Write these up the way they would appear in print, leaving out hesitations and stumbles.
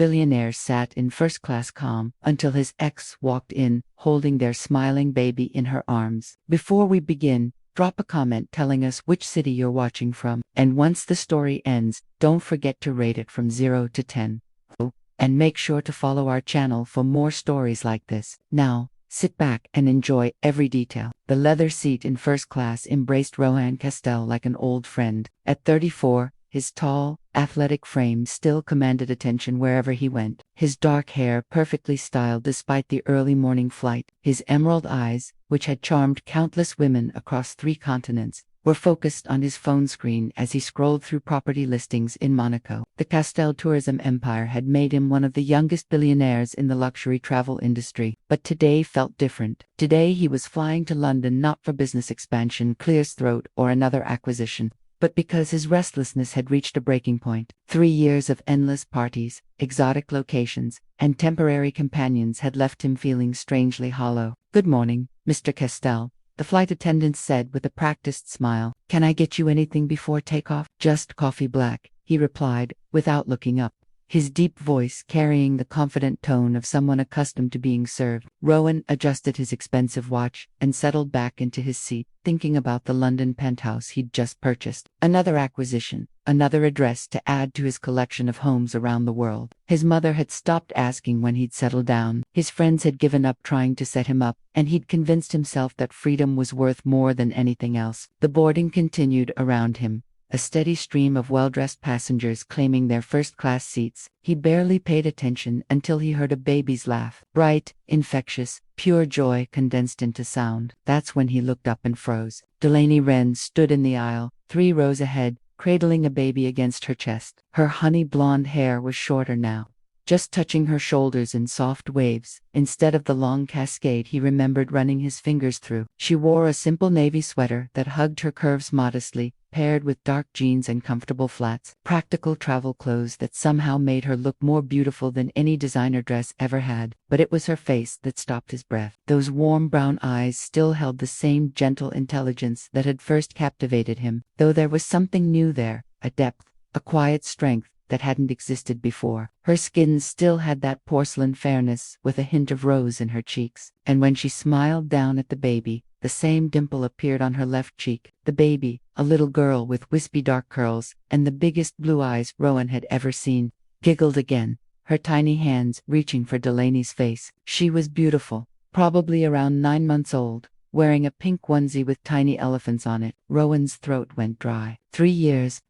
Billionaire sat in first-class calm until his ex walked in, holding their smiling baby in her arms. Before we begin, drop a comment telling us which city you're watching from, and once the story ends, don't forget to rate it from 0 to 10. And make sure to follow our channel for more stories like this. Now, sit back and enjoy every detail. The leather seat in first class embraced Rowan Castell like an old friend. At 34, his tall, athletic frame still commanded attention wherever he went. His dark hair perfectly styled despite the early morning flight. His emerald eyes, which had charmed countless women across 3 continents, were focused on his phone screen as he scrolled through property listings in Monaco. The Castell tourism empire had made him one of the youngest billionaires in the luxury travel industry, but today felt different. Today he was flying to London not for business expansion, clear's throat, or another acquisition, but because his restlessness had reached a breaking point. 3 years of endless parties, exotic locations, and temporary companions had left him feeling strangely hollow. "Good morning, Mr. Castell," the flight attendant said with a practiced smile. "Can I get you anything before takeoff?" "Just coffee black," he replied, without looking up, his deep voice carrying the confident tone of someone accustomed to being served. Rowan adjusted his expensive watch and settled back into his seat, thinking about the London penthouse he'd just purchased. Another acquisition, another address to add to his collection of homes around the world. His mother had stopped asking when he'd settle down. His friends had given up trying to set him up, and he'd convinced himself that freedom was worth more than anything else. The boarding continued around him, a steady stream of well-dressed passengers claiming their first-class seats. He barely paid attention until he heard a baby's laugh. Bright, infectious, pure joy condensed into sound. That's when he looked up and froze. Delaney Ren stood in the aisle, 3 rows ahead, cradling a baby against her chest. Her honey blonde hair was shorter now, just touching her shoulders in soft waves, instead of the long cascade he remembered running his fingers through. She wore a simple navy sweater that hugged her curves modestly, paired with dark jeans and comfortable flats, practical travel clothes that somehow made her look more beautiful than any designer dress ever had. But it was her face that stopped his breath. Those warm brown eyes still held the same gentle intelligence that had first captivated him, though there was something new there, a depth, a quiet strength that hadn't existed before. Her skin still had that porcelain fairness with a hint of rose in her cheeks, and when she smiled down at the baby, the same dimple appeared on her left cheek. The baby, a little girl with wispy dark curls and the biggest blue eyes Rowan had ever seen, giggled again, her tiny hands reaching for Delaney's face. She was beautiful, probably around 9 months old, wearing a pink onesie with tiny elephants on it. Rowan's throat went dry. 3 years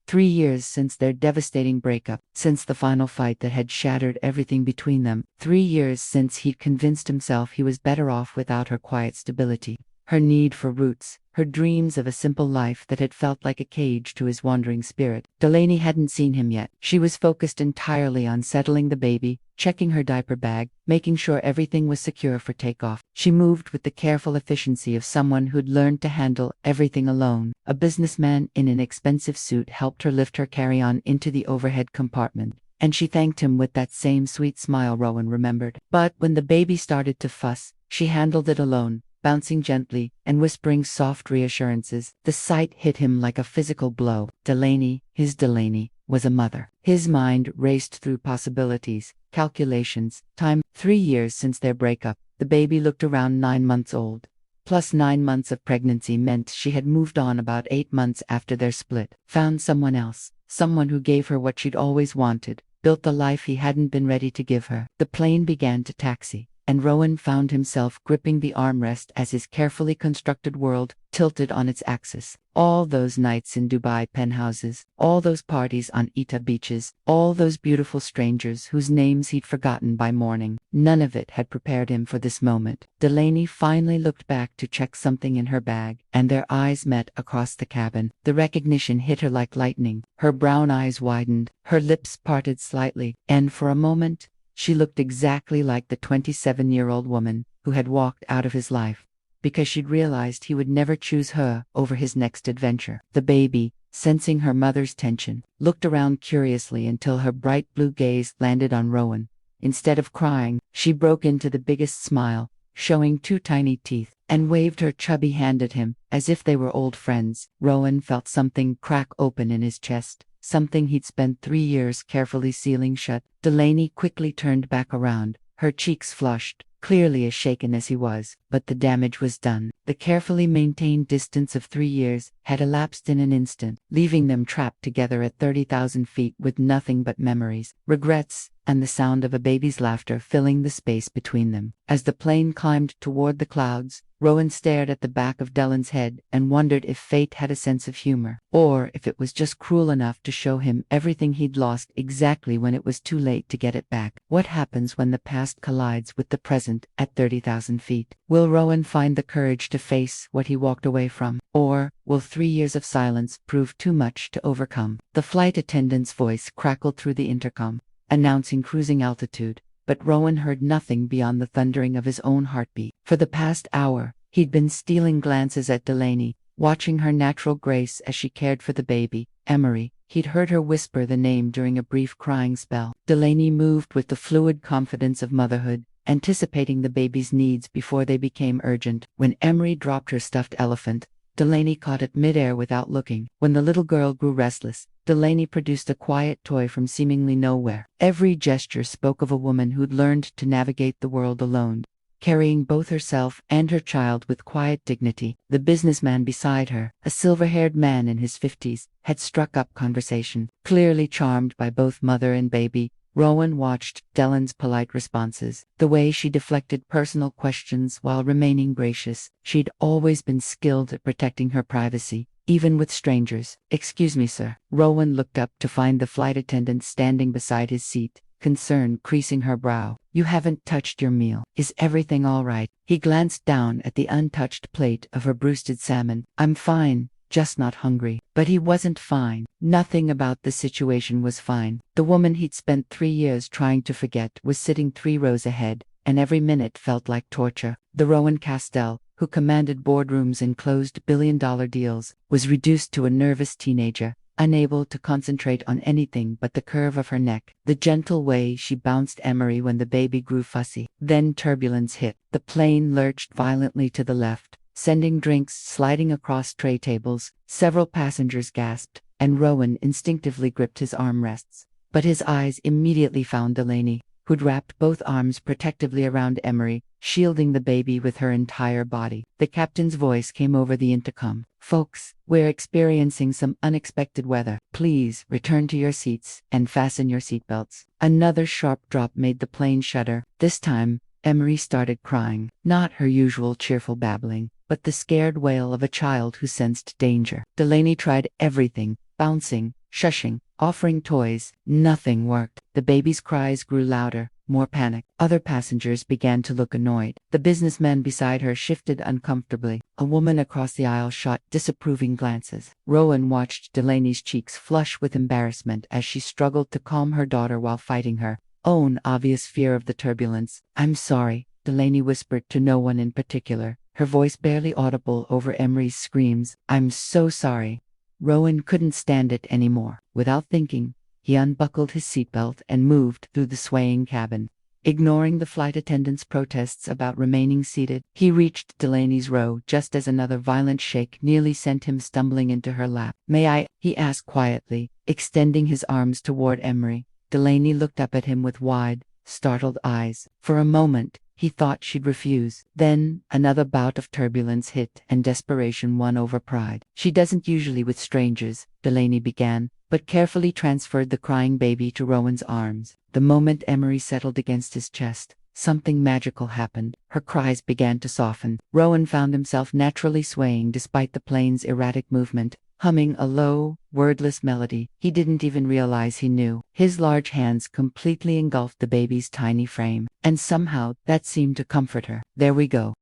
since their devastating breakup, since the final fight that had shattered everything between them. 3 years since he'd convinced himself he was better off without her quiet stability. Her need for roots, her dreams of a simple life that had felt like a cage to his wandering spirit. Delaney hadn't seen him yet. She was focused entirely on settling the baby, checking her diaper bag, making sure everything was secure for takeoff. She moved with the careful efficiency of someone who'd learned to handle everything alone. A businessman in an expensive suit helped her lift her carry-on into the overhead compartment, and she thanked him with that same sweet smile Rowan remembered. But when the baby started to fuss, she handled it alone, bouncing gently and whispering soft reassurances. The sight hit him like a physical blow. Delaney, his Delaney, was a mother. His mind raced through possibilities, calculations, time. 3 years since their breakup, the baby looked around 9 months old. Plus 9 months of pregnancy meant she had moved on about 8 months after their split, found someone else, someone who gave her what she'd always wanted, built the life he hadn't been ready to give her. The plane began to taxi, and Rowan found himself gripping the armrest as his carefully constructed world tilted on its axis. All those nights in Dubai penthouses, all those parties on Ita beaches, all those beautiful strangers whose names he'd forgotten by morning, none of it had prepared him for this moment. Delaney finally looked back to check something in her bag, and their eyes met across the cabin. The recognition hit her like lightning. Her brown eyes widened, her lips parted slightly, and for a moment, she looked exactly like the 27-year-old woman who had walked out of his life, because she'd realized he would never choose her over his next adventure. The baby, sensing her mother's tension, looked around curiously until her bright blue gaze landed on Rowan. Instead of crying, she broke into the biggest smile, showing 2 tiny teeth, and waved her chubby hand at him, as if they were old friends. Rowan felt something crack open in his chest, something he'd spent 3 years carefully sealing shut. Delaney quickly turned back around, her cheeks flushed, clearly as shaken as he was, but the damage was done. The carefully maintained distance of 3 years had elapsed in an instant, leaving them trapped together at 30,000 feet with nothing but memories, regrets, and the sound of a baby's laughter filling the space between them. As the plane climbed toward the clouds, Rowan stared at the back of Delaney's head and wondered if fate had a sense of humor, or if it was just cruel enough to show him everything he'd lost exactly when it was too late to get it back. What happens when the past collides with the present at 30,000 feet? Will Rowan find the courage to face what he walked away from? Or will 3 years of silence prove too much to overcome? The flight attendant's voice crackled through the intercom, announcing cruising altitude, but Rowan heard nothing beyond the thundering of his own heartbeat. For the past hour, he'd been stealing glances at Delaney, watching her natural grace as she cared for the baby, Emery. He'd heard her whisper the name during a brief crying spell. Delaney moved with the fluid confidence of motherhood, anticipating the baby's needs before they became urgent. When Emery dropped her stuffed elephant, Delaney caught it midair without looking. When the little girl grew restless, Delaney produced a quiet toy from seemingly nowhere. Every gesture spoke of a woman who'd learned to navigate the world alone, carrying both herself and her child with quiet dignity. The businessman beside her, a silver-haired man in his 50s, had struck up conversation. Clearly charmed by both mother and baby, Rowan watched Delaney's polite responses, the way she deflected personal questions while remaining gracious. She'd always been skilled at protecting her privacy, even with strangers. "Excuse me, sir." Rowan looked up to find the flight attendant standing beside his seat, concern creasing her brow. "You haven't touched your meal. Is everything all right?" He glanced down at the untouched plate of her broasted salmon. "I'm fine, just not hungry." But he wasn't fine. Nothing about the situation was fine. The woman he'd spent 3 years trying to forget was sitting 3 rows ahead, and every minute felt like torture. The Rowan Castell, who commanded boardrooms and closed billion-dollar deals, was reduced to a nervous teenager, unable to concentrate on anything but the curve of her neck, the gentle way she bounced Emery when the baby grew fussy. Then turbulence hit. The plane lurched violently to the left, sending drinks sliding across tray tables. Several passengers gasped, and Rowan instinctively gripped his armrests. But his eyes immediately found Delaney, who'd wrapped both arms protectively around Emery, shielding the baby with her entire body. The captain's voice came over the intercom. "Folks, we're experiencing some unexpected weather. Please return to your seats and fasten your seatbelts." Another sharp drop made the plane shudder. This time, Emery started crying. Not her usual cheerful babbling, but the scared wail of a child who sensed danger. Delaney tried everything, bouncing, shushing, offering toys. Nothing worked. The baby's cries grew louder, more panic. Other passengers began to look annoyed. The businessman beside her shifted uncomfortably. A woman across the aisle shot disapproving glances. Rowan watched Delaney's cheeks flush with embarrassment as she struggled to calm her daughter while fighting her own obvious fear of the turbulence. "I'm sorry," Delaney whispered to no one in particular, her voice barely audible over Emery's screams. "I'm so sorry." Rowan couldn't stand it anymore. Without thinking, he unbuckled his seatbelt and moved through the swaying cabin. Ignoring the flight attendant's protests about remaining seated, he reached Delaney's row just as another violent shake nearly sent him stumbling into her lap. "May I?" he asked quietly, extending his arms toward Emery. Delaney looked up at him with wide, startled eyes. For a moment, he thought she'd refuse. Then, another bout of turbulence hit and desperation won over pride. "She doesn't usually with strangers," Delaney began, but carefully transferred the crying baby to Rowan's arms. The moment Emery settled against his chest, something magical happened. Her cries began to soften. Rowan found himself naturally swaying despite the plane's erratic movement, humming a low, wordless melody he didn't even realize he knew. His large hands completely engulfed the baby's tiny frame, and somehow that seemed to comfort her. "There we go,"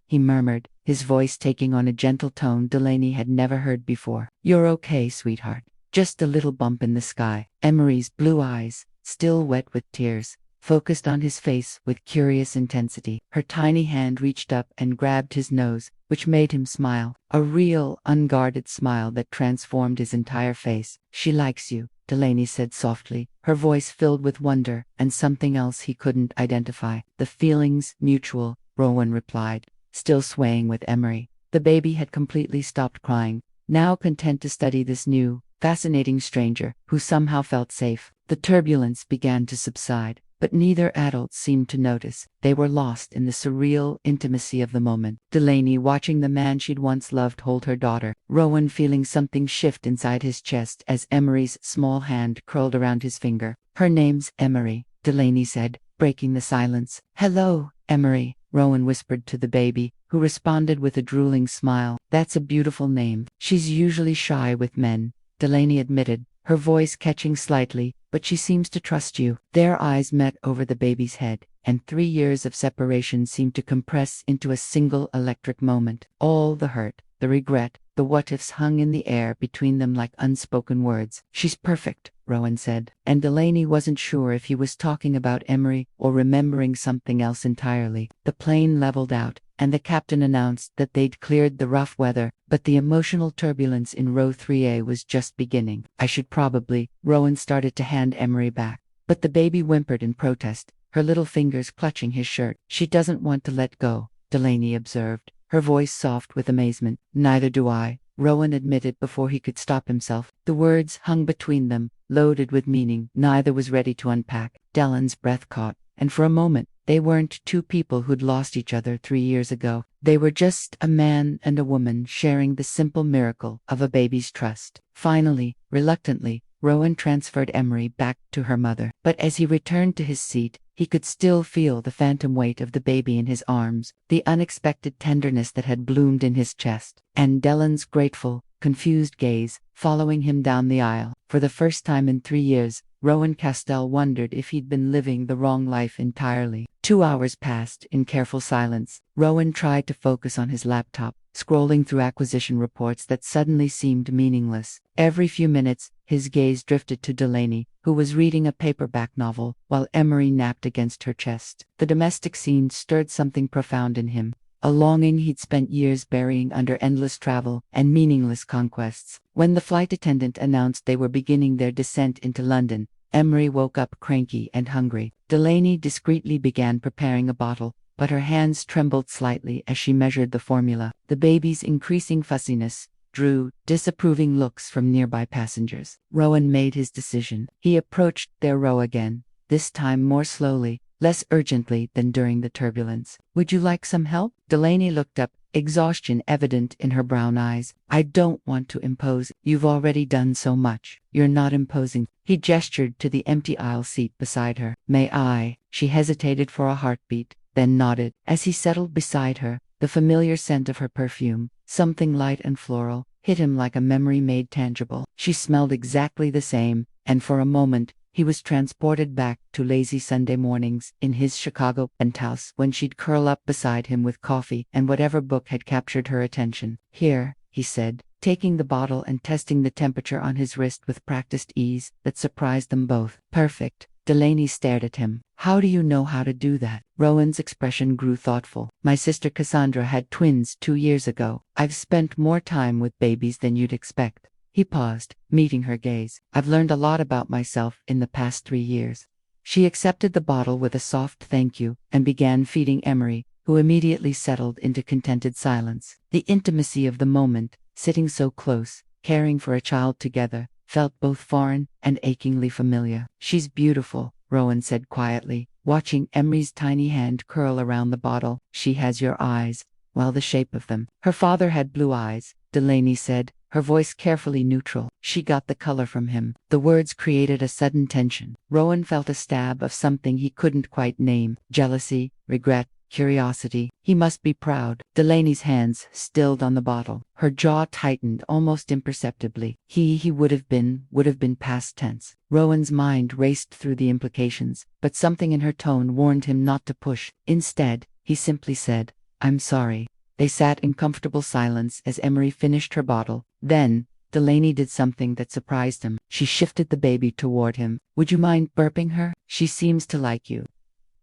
he murmured, his voice taking on a gentle tone Delaney had never heard before. "You're okay, sweetheart. Just a little bump in the sky." Emery's blue eyes, still wet with tears, focused on his face with curious intensity. Her tiny hand reached up and grabbed his nose, which made him smile, a real, unguarded smile that transformed his entire face. "She likes you," Delaney said softly, her voice filled with wonder and something else he couldn't identify. "The feeling's mutual," Rowan replied, still swaying with Emery. The baby had completely stopped crying, now content to study this new, fascinating stranger, who somehow felt safe. The turbulence began to subside, but neither adult seemed to notice. They were lost in the surreal intimacy of the moment. Delaney watching the man she'd once loved hold her daughter. Rowan feeling something shift inside his chest as Emery's small hand curled around his finger. Her name's Emery, Delaney said, breaking the silence. Hello, Emery, Rowan whispered to the baby, who responded with a drooling smile. That's a beautiful name. She's usually shy with men, Delaney admitted, her voice catching slightly, but she seems to trust you. Their eyes met over the baby's head, and 3 years of separation seemed to compress into a single electric moment. All the hurt, the regret, the what-ifs hung in the air between them like unspoken words. She's perfect, Rowan said, and Delaney wasn't sure if he was talking about Emery or remembering something else entirely. The plane leveled out, and the captain announced that they'd cleared the rough weather, but the emotional turbulence in row 3A was just beginning. I should probably, Rowan started to hand Emery back, but the baby whimpered in protest, her little fingers clutching his shirt. She doesn't want to let go, Delaney observed, her voice soft with amazement. Neither do I, Rowan admitted before he could stop himself. The words hung between them, loaded with meaning neither was ready to unpack. Dellen's breath caught, and for a moment, they weren't two people who'd lost each other 3 years ago. They were just a man and a woman sharing the simple miracle of a baby's trust. Finally, reluctantly, Rowan transferred Emery back to her mother. But as he returned to his seat, he could still feel the phantom weight of the baby in his arms, the unexpected tenderness that had bloomed in his chest, and Dellen's grateful, confused gaze, following him down the aisle. For the first time in 3 years, Rowan Castell wondered if he'd been living the wrong life entirely. 2 hours passed in careful silence. Rowan tried to focus on his laptop, scrolling through acquisition reports that suddenly seemed meaningless. Every few minutes, his gaze drifted to Delaney, who was reading a paperback novel, while Emery napped against her chest. The domestic scene stirred something profound in him, a longing he'd spent years burying under endless travel and meaningless conquests. When the flight attendant announced they were beginning their descent into London, Emery woke up cranky and hungry. Delaney discreetly began preparing a bottle, but her hands trembled slightly as she measured the formula. The baby's increasing fussiness drew disapproving looks from nearby passengers. Rowan made his decision. He approached their row again, this time more slowly, less urgently than during the turbulence. Would you like some help? Delaney looked up, exhaustion evident in her brown eyes. I don't want to impose. You've already done so much. You're not imposing. He gestured to the empty aisle seat beside her. May I? She hesitated for a heartbeat, then nodded. As he settled beside her, the familiar scent of her perfume, something light and floral, hit him like a memory made tangible. She smelled exactly the same, and for a moment, he was transported back to lazy Sunday mornings in his Chicago penthouse when she'd curl up beside him with coffee and whatever book had captured her attention. Here, he said, taking the bottle and testing the temperature on his wrist with practiced ease that surprised them both. Perfect. Delaney stared at him. How do you know how to do that? Rowan's expression grew thoughtful. My sister Cassandra had twins 2 years ago. I've spent more time with babies than you'd expect. He paused, meeting her gaze. I've learned a lot about myself in the past 3 years. She accepted the bottle with a soft thank you and began feeding Emery, who immediately settled into contented silence. The intimacy of the moment, sitting so close, caring for a child together, felt both foreign and achingly familiar. She's beautiful, Rowan said quietly, watching Emery's tiny hand curl around the bottle. She has your eyes, well, the shape of them. Her father had blue eyes, Delaney said, her voice carefully neutral. She got the color from him. The words created a sudden tension. Rowan felt a stab of something he couldn't quite name. Jealousy, regret, curiosity. He must be proud. Delaney's hands stilled on the bottle. Her jaw tightened almost imperceptibly. He would have been past tense. Rowan's mind raced through the implications, but something in her tone warned him not to push. Instead, he simply said, I'm sorry. They sat in comfortable silence as Emery finished her bottle. Then, Delaney did something that surprised him. She shifted the baby toward him. Would you mind burping her? She seems to like you.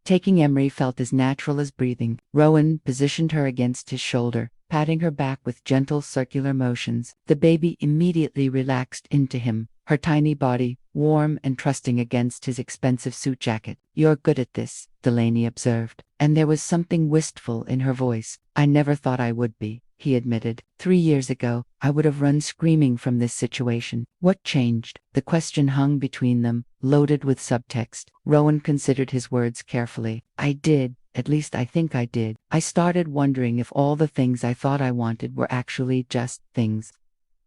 Taking Emery felt as natural as breathing. Rowan positioned her against his shoulder, patting her back with gentle circular motions. The baby immediately relaxed into him, her tiny body warm and trusting against his expensive suit jacket. You're good at this, Delaney observed, and there was something wistful in her voice. I never thought I would be. he admitted. 3 years ago, I would have run screaming from this situation. What changed? The question hung between them, loaded with subtext. Rowan considered his words carefully. I did. At least I think I did. I started wondering if all the things I thought I wanted were actually just things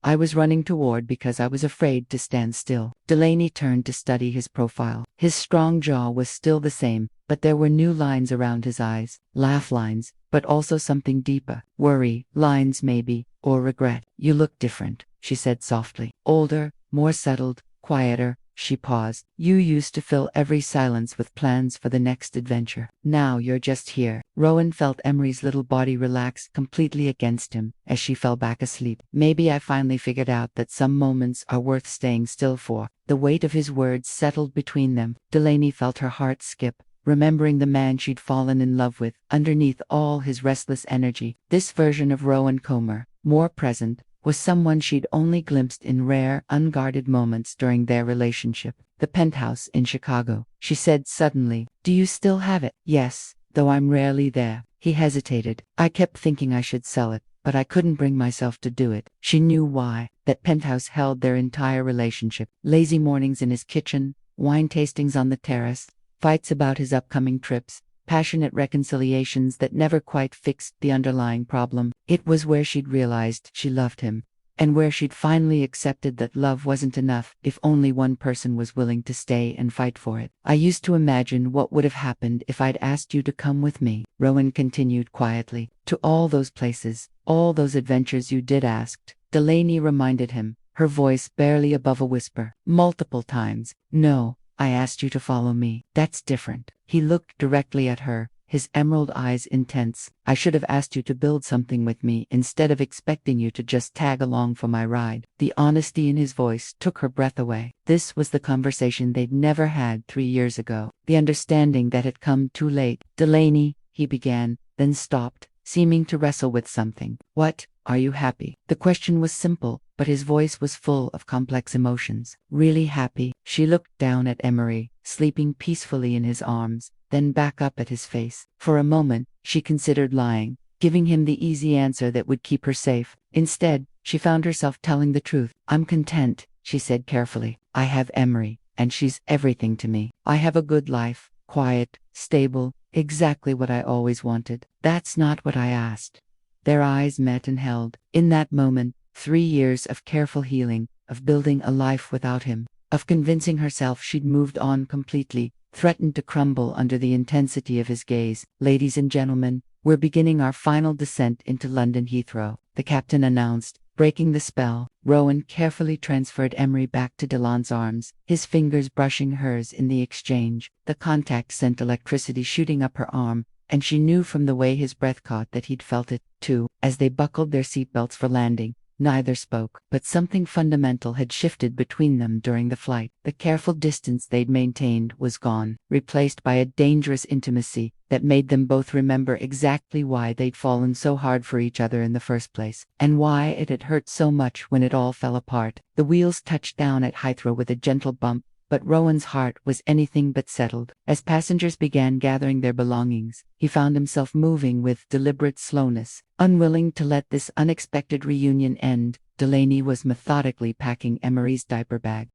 I was running toward because I was afraid to stand still. Delaney turned to study his profile. His strong jaw was still the same, but there were new lines around his eyes. Laugh lines, but also something deeper. Worry lines maybe, or regret. You look different, she said softly. Older, more settled, quieter. She paused. You used to fill every silence with plans for the next adventure. Now you're just here. Rowan felt Emery's little body relax completely against him as she fell back asleep. Maybe I finally figured out that some moments are worth staying still for. The weight of his words settled between them. Delaney felt her heart skip, remembering the man she'd fallen in love with. Underneath all his restless energy, this version of Rowan Comer, more present, was someone she'd only glimpsed in rare, unguarded moments during their relationship. The penthouse in Chicago, she said suddenly. Do you still have it? Yes, though I'm rarely there. He hesitated. I kept thinking I should sell it, but I couldn't bring myself to do it. She knew why. That penthouse held their entire relationship. Lazy mornings in his kitchen, wine tastings on the terrace, fights about his upcoming trips, passionate reconciliations that never quite fixed the underlying problem. It was where she'd realized she loved him, and where she'd finally accepted that love wasn't enough if only one person was willing to stay and fight for it. I used to imagine what would have happened if I'd asked you to come with me, Rowan continued quietly. To all those places, all those adventures you did asked. Delaney reminded him, her voice barely above a whisper. Multiple times. No, I asked you to follow me. That's different. He looked directly at her, his emerald eyes intense. I should have asked you to build something with me instead of expecting you to just tag along for my ride. The honesty in his voice took her breath away. This was the conversation they'd never had 3 years ago. The understanding that had come too late. Delaney, he began, then stopped, seeming to wrestle with something. What? Are you happy? The question was simple, but his voice was full of complex emotions. Really happy? She looked down at Emery, sleeping peacefully in his arms, then back up at his face. For a moment, she considered lying, giving him the easy answer that would keep her safe. Instead, she found herself telling the truth. I'm content, she said carefully. I have Emery, and she's everything to me. I have a good life, quiet, stable, exactly what I always wanted. That's not what I asked. Their eyes met and held. In that moment, 3 years of careful healing, of building a life without him, of convincing herself she'd moved on completely, threatened to crumble under the intensity of his gaze. Ladies and gentlemen, we're beginning our final descent into London Heathrow, the captain announced, breaking the spell. Rowan carefully transferred Emery back to Delaney's arms, his fingers brushing hers in the exchange. The contact sent electricity shooting up her arm, and she knew from the way his breath caught that he'd felt it, too. As they buckled their seatbelts for landing, neither spoke, but something fundamental had shifted between them during the flight. The careful distance they'd maintained was gone, replaced by a dangerous intimacy that made them both remember exactly why they'd fallen so hard for each other in the first place, and why it had hurt so much when it all fell apart. The wheels touched down at Heathrow with a gentle bump, but Rowan's heart was anything but settled. As passengers began gathering their belongings, he found himself moving with deliberate slowness, unwilling to let this unexpected reunion end. Delaney was methodically packing Emery's diaper bag.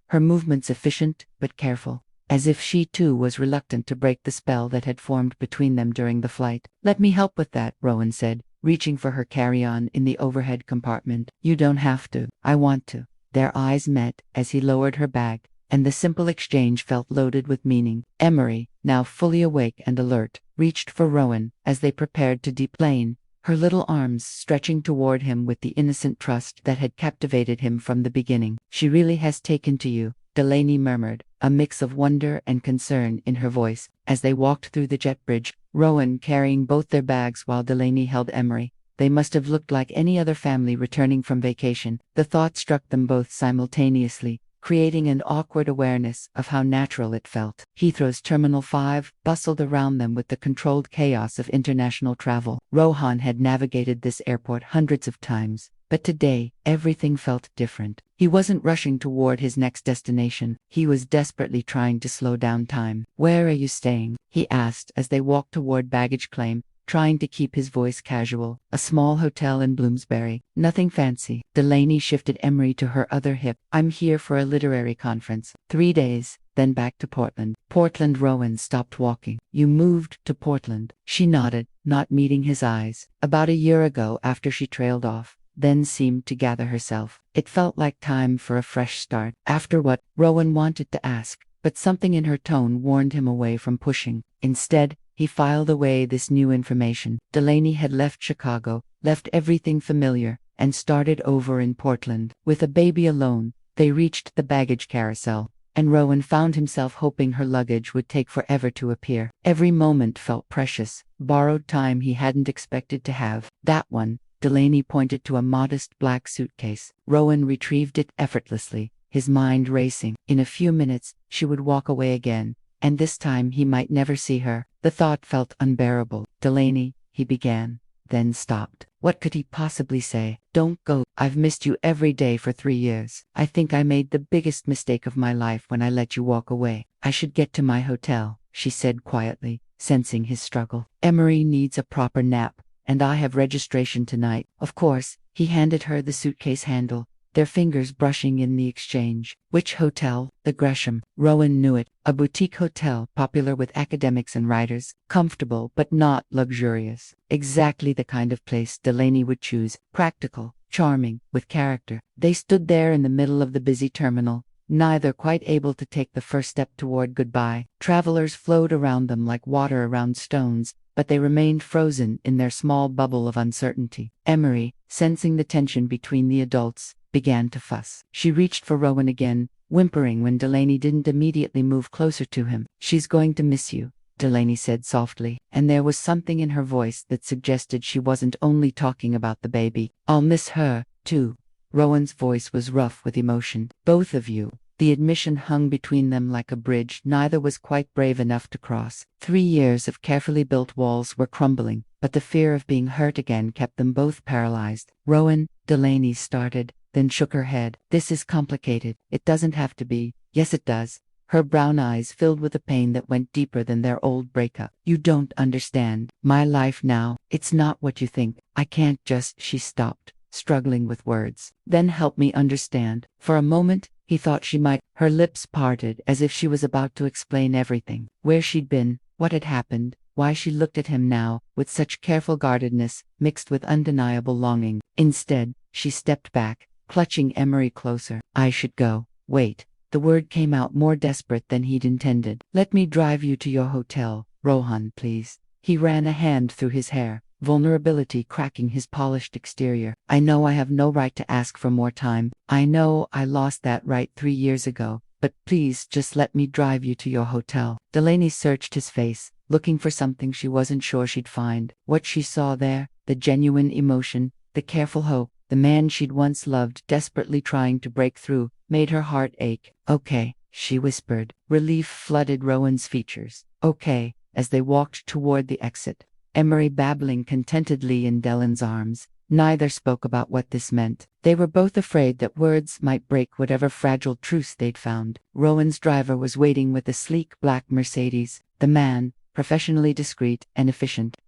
Her movements efficient but careful, as if she too was reluctant to break the spell that had formed between them during the flight. Let me help with that, Rowan said, reaching for her carry-on in the overhead compartment. You don't have to. I want to. Their eyes met as he lowered her bag, and the simple exchange felt loaded with meaning. Emery, now fully awake and alert, reached for Rowan as they prepared to deplane, her little arms stretching toward him with the innocent trust that had captivated him from the beginning. She really has taken to you, Delaney murmured, a mix of wonder and concern in her voice, as they walked through the jet bridge, Rowan carrying both their bags while Delaney held Emery. They must have looked like any other family returning from vacation. The thought struck them both simultaneously, creating an awkward awareness of how natural it felt. Heathrow's Terminal 5 bustled around them with the controlled chaos of international travel. Rohan had navigated this airport hundreds of times, But today, everything felt different. He wasn't rushing toward his next destination. He was desperately trying to slow down time. "Where are you staying?" he asked as they walked toward baggage claim, trying to keep his voice casual. "A small hotel in Bloomsbury. Nothing fancy." Delaney shifted Emery to her other hip. "I'm here for a literary conference. 3 days, then back to Portland." Portland. Rowan stopped walking. "You moved to Portland?" She nodded, not meeting his eyes. "About a year ago, after she trailed off." Then seemed to gather herself. It felt like time for a fresh start. "After what?" Rowan wanted to ask, but something in her tone warned him away from pushing. Instead, he filed away this new information. Delaney had left Chicago, left everything familiar, and started over in Portland. With a baby alone, they reached the baggage carousel, and Rowan found himself hoping her luggage would take forever to appear. Every moment felt precious, borrowed time he hadn't expected to have. "That one." Delaney pointed to a modest black suitcase. Rowan retrieved it effortlessly, his mind racing. In a few minutes, she would walk away again, and this time he might never see her. The thought felt unbearable. "Delaney," he began, then stopped. What could he possibly say? "Don't go. I've missed you every day for 3 years. I think I made the biggest mistake of my life when I let you walk away. I should get to my hotel," she said quietly, sensing his struggle. "Emery needs a proper nap, and I have registration tonight." Of course, he handed her the suitcase handle, their fingers brushing in the exchange. "Which hotel?" "The Gresham." Rowan knew it. A boutique hotel popular with academics and writers, comfortable but not luxurious. Exactly the kind of place Delaney would choose. Practical, charming, with character. They stood there in the middle of the busy terminal, neither quite able to take the first step toward goodbye. Travelers flowed around them like water around stones, but they remained frozen in their small bubble of uncertainty. Emery, sensing the tension between the adults, began to fuss. She reached for Rowan again, whimpering when Delaney didn't immediately move closer to him. "She's going to miss you," Delaney said softly, and there was something in her voice that suggested she wasn't only talking about the baby. "I'll miss her, too." Rowan's voice was rough with emotion. "Both of you." The admission hung between them like a bridge neither was quite brave enough to cross. 3 years of carefully built walls were crumbling, but the fear of being hurt again kept them both paralyzed. "Rowan," Delaney started, then shook her head. "This is complicated. It doesn't have to be." "Yes, it does." Her brown eyes filled with a pain that went deeper than their old breakup. "You don't understand. My life now, it's not what you think. I can't just..." She stopped, struggling with words. "Then help me understand." For a moment, he thought she might. Her lips parted as if she was about to explain everything. Where she'd been, what had happened, why she looked at him now, with such careful guardedness, mixed with undeniable longing. Instead, she stepped back, clutching Emery closer. "I should go." "Wait." The word came out more desperate than he'd intended. "Let me drive you to your hotel, Rohan, please." He ran a hand through his hair, vulnerability cracking his polished exterior. "I know I have no right to ask for more time. I know I lost that right 3 years ago, but please just let me drive you to your hotel." Delaney searched his face, looking for something she wasn't sure she'd find. What she saw there, the genuine emotion, the careful hope, the man she'd once loved desperately trying to break through, made her heart ache. "Okay," she whispered. Relief flooded Rowan's features. "Okay," as they walked toward the exit. Emery babbling contentedly in Delaney's arms. Neither spoke about what this meant. They were both afraid that words might break whatever fragile truce they'd found. Rowan's driver was waiting with a sleek black Mercedes. The man, professionally discreet and efficient,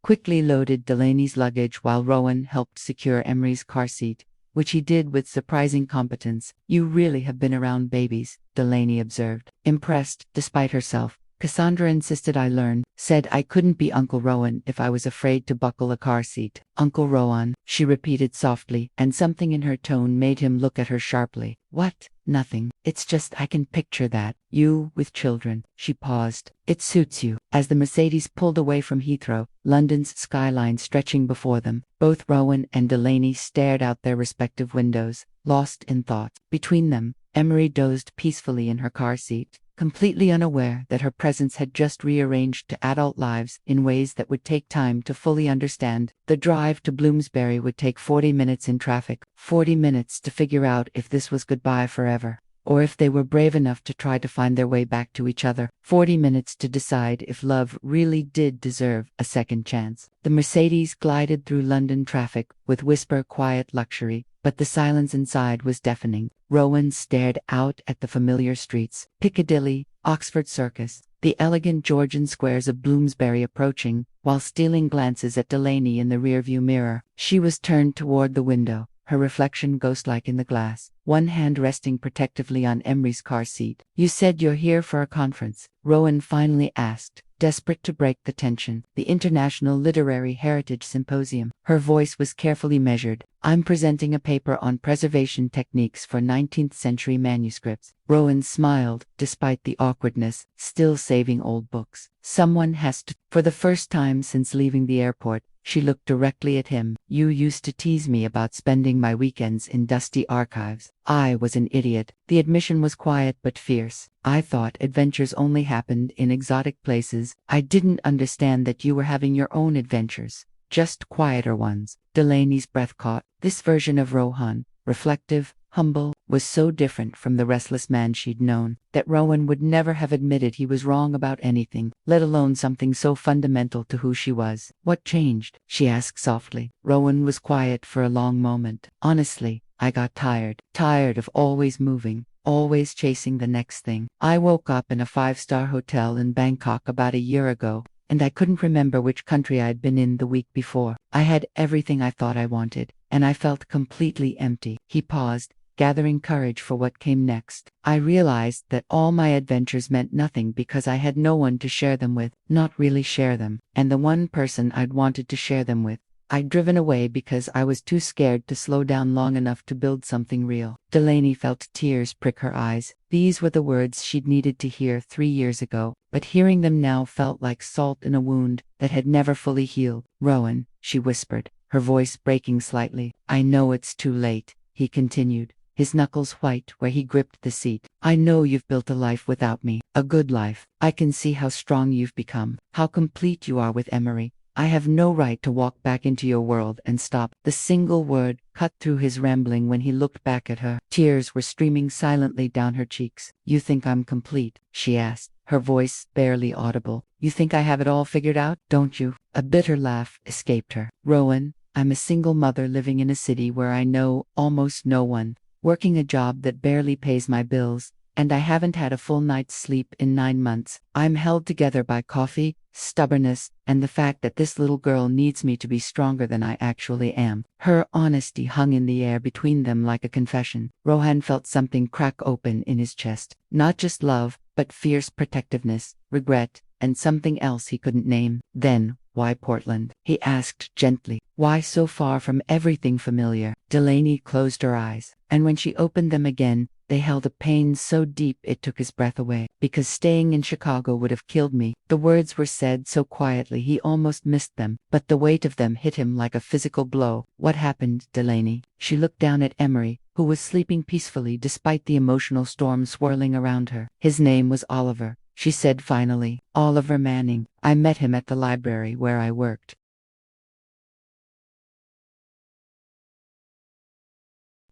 quickly loaded Delaney's luggage while Rowan helped secure Emery's car seat, which he did with surprising competence. "You really have been around babies," Delaney observed. Impressed, despite herself, Cassandra insisted I learn, said I couldn't be Uncle Rowan if I was afraid to buckle a car seat. "Uncle Rowan," she repeated softly, and something in her tone made him look at her sharply. "What?" "Nothing. It's just I can picture that. You with children." She paused. "It suits you." As the Mercedes pulled away from Heathrow, London's skyline stretching before them, both Rowan and Delaney stared out their respective windows, lost in thought. Between them, Emery dozed peacefully in her car seat, completely unaware that her presence had just rearranged to adult lives in ways that would take time to fully understand. The drive to Bloomsbury would take 40 minutes in traffic, 40 minutes to figure out if this was goodbye forever. or if they were brave enough to try to find their way back to each other. 40 minutes to decide if love really did deserve a second chance. The Mercedes glided through London traffic with whisper-quiet luxury, but the silence inside was deafening. Rowan stared out at the familiar streets, Piccadilly, Oxford Circus, the elegant Georgian squares of Bloomsbury approaching, while stealing glances at Delaney in the rearview mirror. She was turned toward the window, her reflection ghost-like in the glass, one hand resting protectively on Emery's car seat. "You said you're here for a conference," Rowan finally asked, desperate to break the tension. "The International Literary Heritage Symposium." Her voice was carefully measured. "I'm presenting a paper on preservation techniques for 19th century manuscripts." Rowan smiled, despite the awkwardness, still saving old books. "Someone has to." For the first time since leaving the airport, she looked directly at him. "You used to tease me about spending my weekends in dusty archives." I was an idiot. The admission was quiet but fierce. "I thought adventures only happened in exotic places. I didn't understand that you were having your own adventures. Just quieter ones." Delaney's breath caught. This version of Rohan, reflective, humble, was so different from the restless man she'd known, that Rowan would never have admitted he was wrong about anything, let alone something so fundamental to who she was. "What changed?" she asked softly. Rowan was quiet for a long moment. "Honestly, I got tired of always moving, always chasing the next thing. I woke up in a 5-star hotel in Bangkok about a year ago, and I couldn't remember which country I'd been in the week before. I had everything I thought I wanted, and I felt completely empty." He paused, gathering courage for what came next. "I realized that all my adventures meant nothing because I had no one to share them with, not really share them, and the one person I'd wanted to share them with, I'd driven away because I was too scared to slow down long enough to build something real." Delaney felt tears prick her eyes. These were the words she'd needed to hear 3 years ago, but hearing them now felt like salt in a wound that had never fully healed. "Rowan," she whispered, her voice breaking slightly. "I know it's too late," he continued, his knuckles white where he gripped the seat. "I know you've built a life without me, a good life. I can see how strong you've become, how complete you are with Emery. I have no right to walk back into your world and stop." The single word cut through his rambling when he looked back at her. Tears were streaming silently down her cheeks. "You think I'm complete?" she asked, her voice barely audible. "You think I have it all figured out, don't you?" A bitter laugh escaped her. "Rowan, I'm a single mother living in a city where I know almost no one, working a job that barely pays my bills, and I haven't had a full night's sleep in 9 months. I'm held together by coffee, stubbornness, and the fact that this little girl needs me to be stronger than I actually am." Her honesty hung in the air between them like a confession. Rohan felt something crack open in his chest. Not just love, but fierce protectiveness, regret, and something else he couldn't name. "Then, why Portland?" he asked gently. "Why so far from everything familiar?" Delaney closed her eyes, and when she opened them again, they held a pain so deep it took his breath away. "Because staying in Chicago would have killed me." The words were said so quietly he almost missed them, but the weight of them hit him like a physical blow. "What happened, Delaney?" She looked down at Emery, who was sleeping peacefully despite the emotional storm swirling around her. "His name was Oliver," she said finally. "Oliver Manning. I met him at the library where I worked.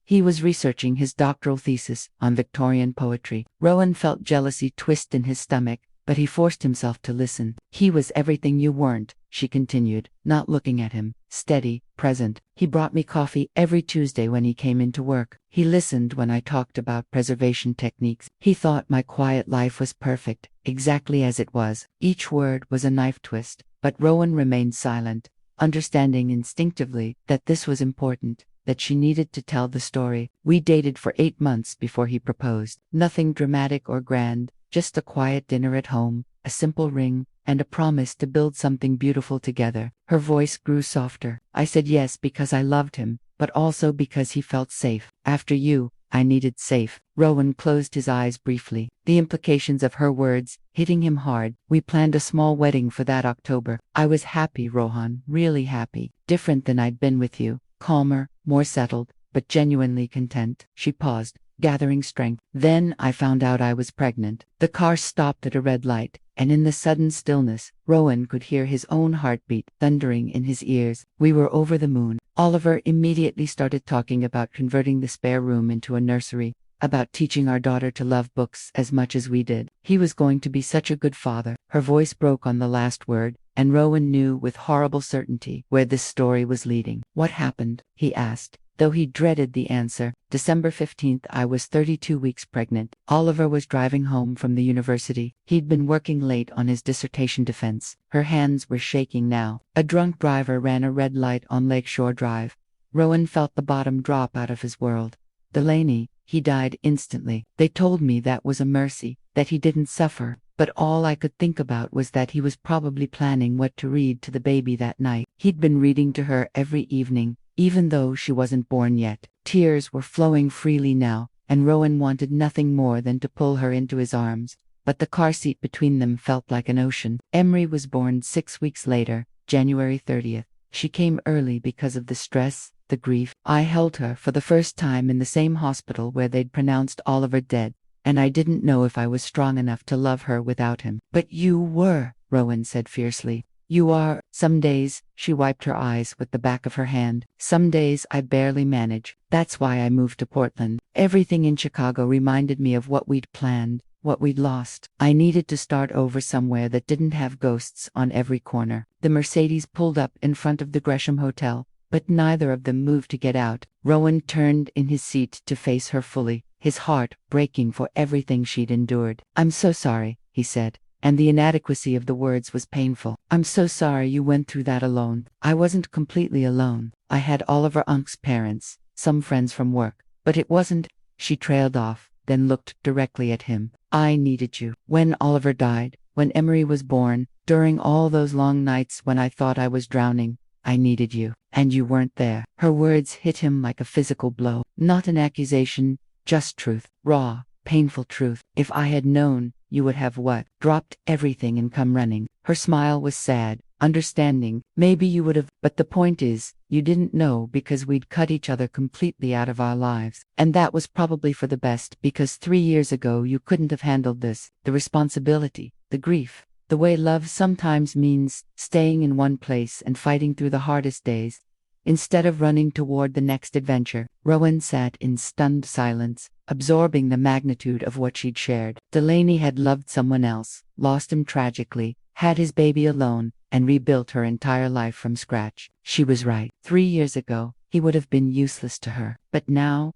He was researching his doctoral thesis on Victorian poetry." Rowan felt jealousy twist in his stomach, but he forced himself to listen. "He was everything you weren't," she continued, not looking at him, steady, present. "He brought me coffee every Tuesday when he came into work. He listened when I talked about preservation techniques. He thought my quiet life was perfect, exactly as it was." Each word was a knife twist, but Rowan remained silent, understanding instinctively that this was important, that she needed to tell the story. "We dated for 8 months before he proposed. Nothing dramatic or grand, just a quiet dinner at home, a simple ring, and a promise to build something beautiful together." Her voice grew softer. "I said yes because I loved him, but also because he felt safe. After you, I needed safe." Rowan closed his eyes briefly, the implications of her words hitting him hard. "We planned a small wedding for that October. I was happy, Rohan, really happy. Different than I'd been with you. Calmer, more settled, but genuinely content." She paused, gathering strength. "Then I found out I was pregnant." The car stopped at a red light, and in the sudden stillness, Rowan could hear his own heartbeat thundering in his ears. "We were over the moon." Oliver immediately started talking about converting the spare room into a nursery, about teaching our daughter to love books as much as we did. He was going to be such a good father. Her voice broke on the last word, and Rowan knew with horrible certainty where this story was leading. What happened? He asked, though he dreaded the answer. December 15th, I was 32 weeks pregnant. Oliver was driving home from the university. He'd been working late on his dissertation defense. Her hands were shaking now. A drunk driver ran a red light on Lakeshore Drive. Rowan felt the bottom drop out of his world. Delaney, he died instantly. They told me that was a mercy, that he didn't suffer, but all I could think about was that he was probably planning what to read to the baby that night. He'd been reading to her every evening, even though she wasn't born yet. Tears were flowing freely now, and Rowan wanted nothing more than to pull her into his arms, but the car seat between them felt like an ocean. Emery was born 6 weeks later, January 30th. She came early because of the stress, the grief. I held her for the first time in the same hospital where they'd pronounced Oliver dead, and I didn't know if I was strong enough to love her without him. But you were, Rowan said fiercely. You are. Some days, she wiped her eyes with the back of her hand. Some days I barely manage. That's why I moved to Portland. Everything in Chicago reminded me of what we'd planned, what we'd lost. I needed to start over somewhere that didn't have ghosts on every corner. The Mercedes pulled up in front of the Gresham Hotel, but neither of them moved to get out. Rowan turned in his seat to face her fully, his heart breaking for everything she'd endured. I'm so sorry, he said, and the inadequacy of the words was painful. I'm so sorry you went through that alone. I wasn't completely alone. I had Oliver Unk's parents, some friends from work, but it wasn't. She trailed off, then looked directly at him. I needed you. When Oliver died, when Emery was born, during all those long nights when I thought I was drowning, I needed you, and you weren't there. Her words hit him like a physical blow, not an accusation, just truth, raw, painful truth. If I had known, you would have what? Dropped everything and come running. Her smile was sad, understanding. Maybe you would have, but the point is, you didn't know because we'd cut each other completely out of our lives. And that was probably for the best, because 3 years ago you couldn't have handled this, the responsibility, the grief. The way love sometimes means staying in one place and fighting through the hardest days, instead of running toward the next adventure. Rowan sat in stunned silence, absorbing the magnitude of what she'd shared. Delaney had loved someone else, lost him tragically, had his baby alone, and rebuilt her entire life from scratch. She was right. 3 years ago, he would have been useless to her. But now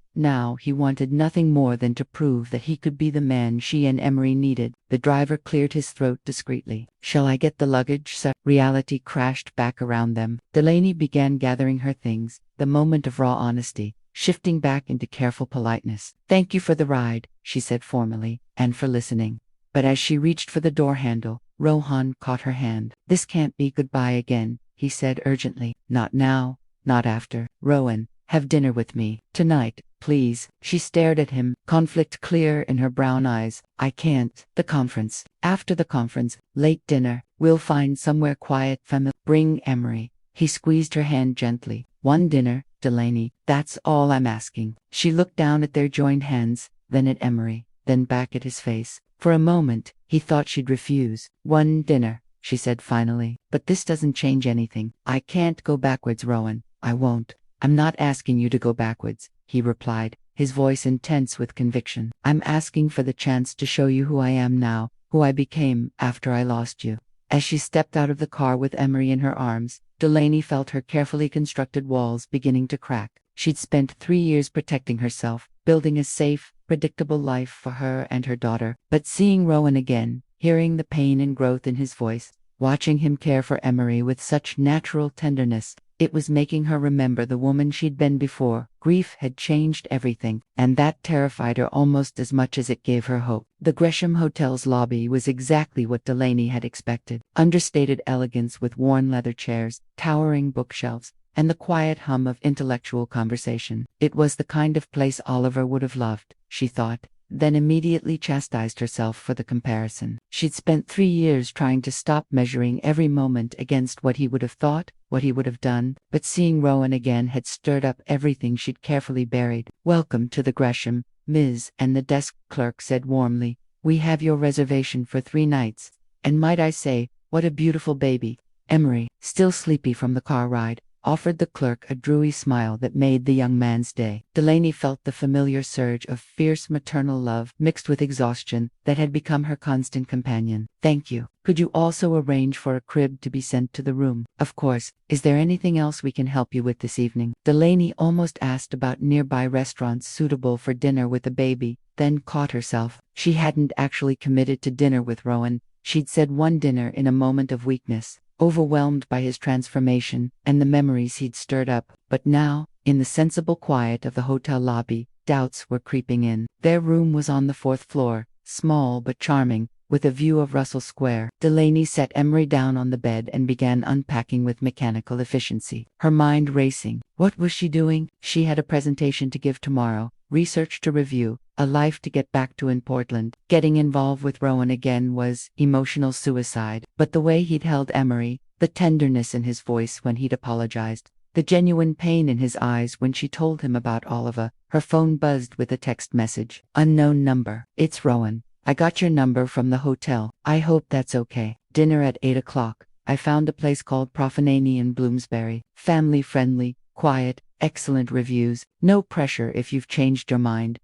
he wanted nothing more than to prove that he could be the man she and Emery needed. The driver cleared his throat discreetly. Shall I get the luggage, sir? Reality crashed back around them. Delaney began gathering her things, the moment of raw honesty, shifting back into careful politeness. Thank you for the ride, she said formally, and for listening. But as she reached for the door handle, Rowan caught her hand. This can't be goodbye again, he said urgently. Not now. Not after. Rowan, have dinner with me. Tonight, please. She stared at him, conflict clear in her brown eyes. I can't. The conference. After the conference, late dinner. We'll find somewhere quiet, familiar. Bring Emery. He squeezed her hand gently. One dinner, Delaney. That's all I'm asking. She looked down at their joined hands, then at Emery, then back at his face. For a moment, he thought she'd refuse. One dinner, she said finally. But this doesn't change anything. I can't go backwards, Rowan. I won't. I'm not asking you to go backwards, he replied, his voice intense with conviction. I'm asking for the chance to show you who I am now, who I became after I lost you. As she stepped out of the car with Emery in her arms, Delaney felt her carefully constructed walls beginning to crack. She'd spent 3 years protecting herself, building a safe, predictable life for her and her daughter. But seeing Rowan again, hearing the pain and growth in his voice, watching him care for Emery with such natural tenderness, it was making her remember the woman she'd been before. Grief had changed everything, and that terrified her almost as much as it gave her hope. The Gresham Hotel's lobby was exactly what Delaney had expected. Understated elegance with worn leather chairs, towering bookshelves, and the quiet hum of intellectual conversation. It was the kind of place Oliver would have loved, she thought, then immediately chastised herself for the comparison. She'd spent 3 years trying to stop measuring every moment against what he would have thought, what he would have done, but seeing Rowan again had stirred up everything she'd carefully buried. Welcome to the Gresham, Ms., and the desk clerk said warmly. We have your reservation for 3 nights, and might I say, what a beautiful baby. Emery, still sleepy from the car ride, offered the clerk a dreamy smile that made the young man's day. Delaney felt the familiar surge of fierce maternal love mixed with exhaustion that had become her constant companion. "Thank you. Could you also arrange for a crib to be sent to the room?" "Of course. Is there anything else we can help you with this evening?" Delaney almost asked about nearby restaurants suitable for dinner with a baby, then caught herself. She hadn't actually committed to dinner with Rowan. She'd said one dinner in a moment of weakness, overwhelmed by his transformation and the memories he'd stirred up. But now, in the sensible quiet of the hotel lobby, doubts were creeping in. Their room was on the 4th floor, small but charming, with a view of Russell Square. Delaney set Emery down on the bed and began unpacking with mechanical efficiency, her mind racing. What was she doing? She had a presentation to give tomorrow, research to review, a life to get back to in Portland. Getting involved with Rowan again was emotional suicide. But the way he'd held Emery, the tenderness in his voice when he'd apologized, the genuine pain in his eyes when she told him about Oliver. Her phone buzzed with a text message. "Unknown number. It's Rowan. I got your number from the hotel. I hope that's okay. Dinner at 8 o'clock. I found a place called Profanani in Bloomsbury. Family friendly, quiet, excellent reviews. No pressure if you've changed your mind."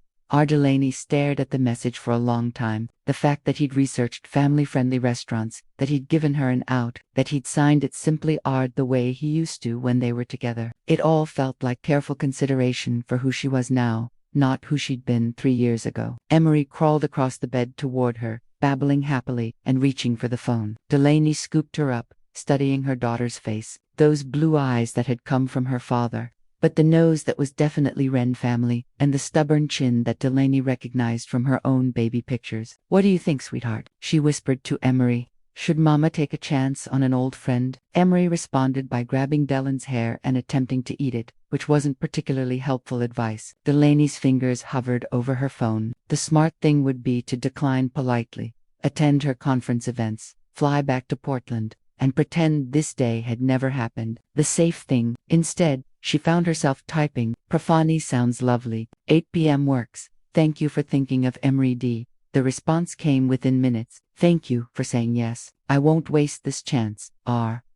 Delaney stared at the message for a long time. The fact that he'd researched family-friendly restaurants, that he'd given her an out, that he'd signed it simply the way he used to when they were together. It all felt like careful consideration for who she was now, not who she'd been 3 years ago. Emery crawled across the bed toward her, babbling happily and reaching for the phone. Delaney scooped her up, studying her daughter's face, those blue eyes that had come from her father, but the nose that was definitely Ren family, and the stubborn chin that Delaney recognized from her own baby pictures. "What do you think, sweetheart?" she whispered to Emery. "Should Mama take a chance on an old friend?" Emery responded by grabbing Dylan's hair and attempting to eat it, which wasn't particularly helpful advice. Delaney's fingers hovered over her phone. The smart thing would be to decline politely, attend her conference events, fly back to Portland, and pretend this day had never happened. The safe thing. Instead, she found herself typing, "Profani sounds lovely. 8 p.m. works. Thank you for thinking of Emery D." The response came within minutes. "Thank you for saying yes. I won't waste this chance."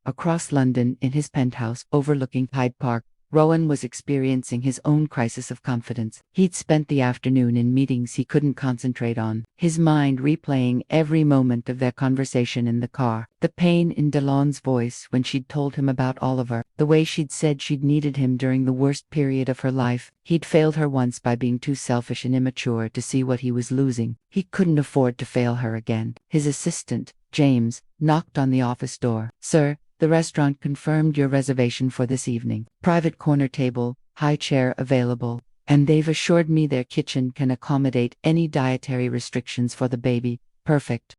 Across London, in his penthouse overlooking Hyde Park, Rowan was experiencing his own crisis of confidence. He'd spent the afternoon in meetings he couldn't concentrate on, his mind replaying every moment of their conversation in the car. The pain in Delon's voice when she'd told him about Oliver, the way she'd said she'd needed him during the worst period of her life. He'd failed her once by being too selfish and immature to see what he was losing. He couldn't afford to fail her again. His assistant, James, knocked on the office door. "Sir, the restaurant confirmed your reservation for this evening. Private corner table, high chair available, and they've assured me their kitchen can accommodate any dietary restrictions for the baby. Perfect.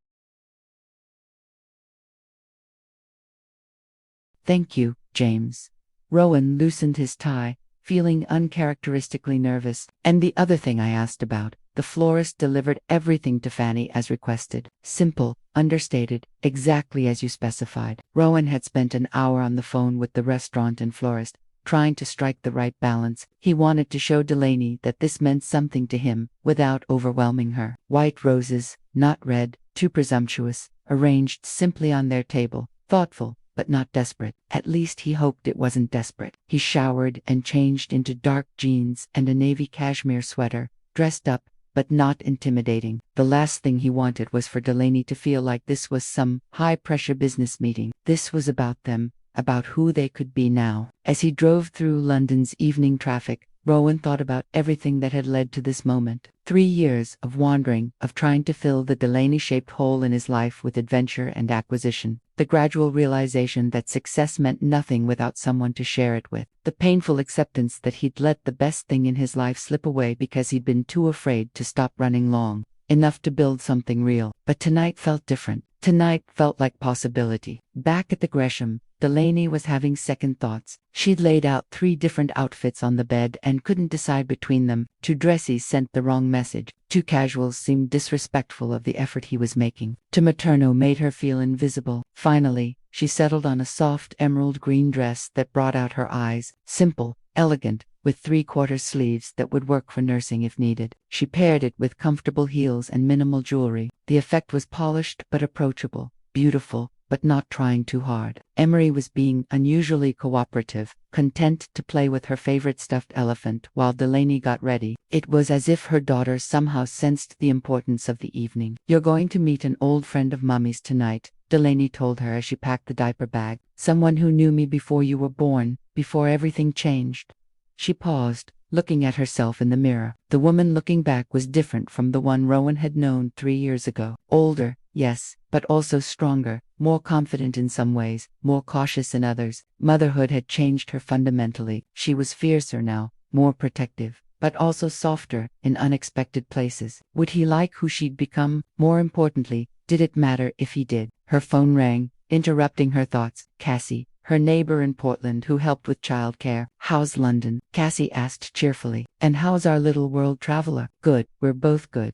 Thank you, James." Rowan loosened his tie, feeling uncharacteristically nervous. "And the other thing I asked about, the florist delivered everything to Fanny as requested. Simple, understated, exactly as you specified." Rowan had spent an hour on the phone with the restaurant and florist, trying to strike the right balance. He wanted to show Delaney that this meant something to him, without overwhelming her. White roses, not red, too presumptuous, arranged simply on their table, thoughtful, but not desperate. At least he hoped it wasn't desperate. He showered and changed into dark jeans and a navy cashmere sweater, dressed up, but not intimidating. The last thing he wanted was for Delaney to feel like this was some high-pressure business meeting. This was about them, about who they could be now. As he drove through London's evening traffic, Rowan thought about everything that had led to this moment. 3 years of wandering, of trying to fill the Delaney-shaped hole in his life with adventure and acquisition. The gradual realization that success meant nothing without someone to share it with. The painful acceptance that he'd let the best thing in his life slip away because he'd been too afraid to stop running long enough to build something real. But tonight felt different. Tonight felt like possibility. Back at the Gresham, Delaney was having second thoughts. She'd laid out 3 different outfits on the bed and couldn't decide between them. Too dressy sent the wrong message. Too casual seemed disrespectful of the effort he was making. Too materno made her feel invisible. Finally, she settled on a soft emerald green dress that brought out her eyes. Simple, elegant, with 3/4 sleeves that would work for nursing if needed. She paired it with comfortable heels and minimal jewelry. The effect was polished but approachable, beautiful, but not trying too hard. Emery was being unusually cooperative, content to play with her favorite stuffed elephant while Delaney got ready. It was as if her daughter somehow sensed the importance of the evening. "You're going to meet an old friend of Mummy's tonight," Delaney told her as she packed the diaper bag. "Someone who knew me before you were born, before everything changed." She paused, looking at herself in the mirror. The woman looking back was different from the one Rowan had known 3 years ago. Older, yes, but also stronger, more confident in some ways, more cautious in others. Motherhood had changed her fundamentally. She was fiercer now, more protective, but also softer in unexpected places. Would he like who she'd become? More importantly, did it matter if he did? Her phone rang, interrupting her thoughts. Cassie, her neighbor in Portland who helped with childcare. "How's London?" Cassie asked cheerfully. "And how's our little world traveler?" "Good, we're both good."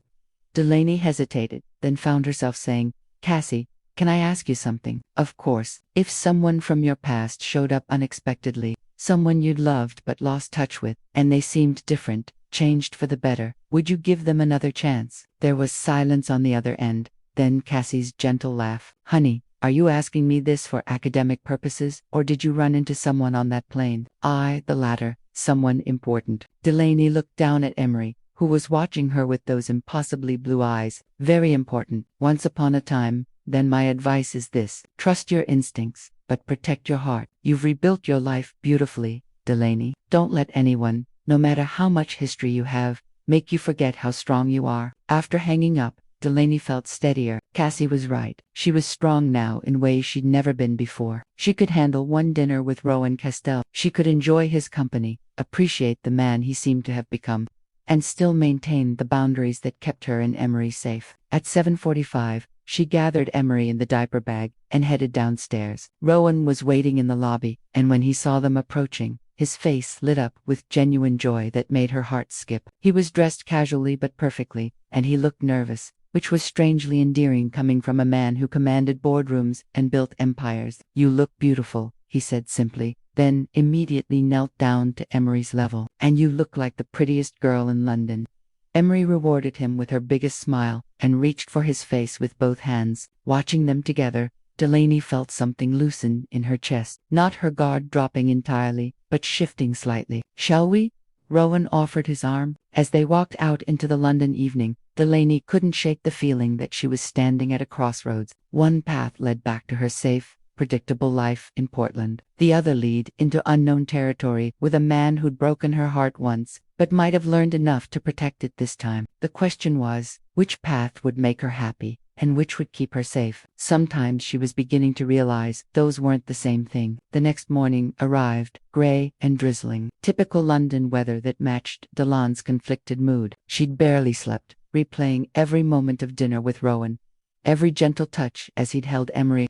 Delaney hesitated, then found herself saying, "Cassie, can I ask you something?" "Of course." "If someone from your past showed up unexpectedly, someone you'd loved but lost touch with, and they seemed different, changed for the better, would you give them another chance?" There was silence on the other end, then Cassie's gentle laugh. "Honey, are you asking me this for academic purposes, or did you run into someone on that plane?" The latter, someone important." Delaney looked down at Emery, who was watching her with those impossibly blue eyes. "Very important. Once upon a time. Then my advice is this: trust your instincts, but protect your heart. You've rebuilt your life beautifully, Delaney. Don't let anyone, no matter how much history you have, make you forget how strong you are." After hanging up, Delaney felt steadier. Cassie was right. She was strong now in ways she'd never been before. She could handle one dinner with Rowan Castell. She could enjoy his company, appreciate the man he seemed to have become, and still maintain the boundaries that kept her and Emery safe. At 7:45, she gathered Emery in the diaper bag and headed downstairs. Rowan was waiting in the lobby, and when he saw them approaching, his face lit up with genuine joy that made her heart skip. He was dressed casually but perfectly, and he looked nervous, which was strangely endearing coming from a man who commanded boardrooms and built empires. "You look beautiful," he said simply, then immediately knelt down to Emery's level. "And you look like the prettiest girl in London." Emery rewarded him with her biggest smile and reached for his face with both hands. Watching them together, Delaney felt something loosen in her chest, not her guard dropping entirely, but shifting slightly. "Shall we?" Rowan offered his arm. As they walked out into the London evening, Delaney couldn't shake the feeling that she was standing at a crossroads. One path led back to her safe, predictable life in Portland. The other lead into unknown territory with a man who'd broken her heart once, but might have learned enough to protect it this time. The question was, which path would make her happy, and which would keep her safe? Sometimes she was beginning to realize those weren't the same thing. The next morning arrived, gray and drizzling. Typical London weather that matched Delaney's conflicted mood. She'd barely slept, replaying every moment of dinner with Rowan, every gentle touch as he'd held Emery,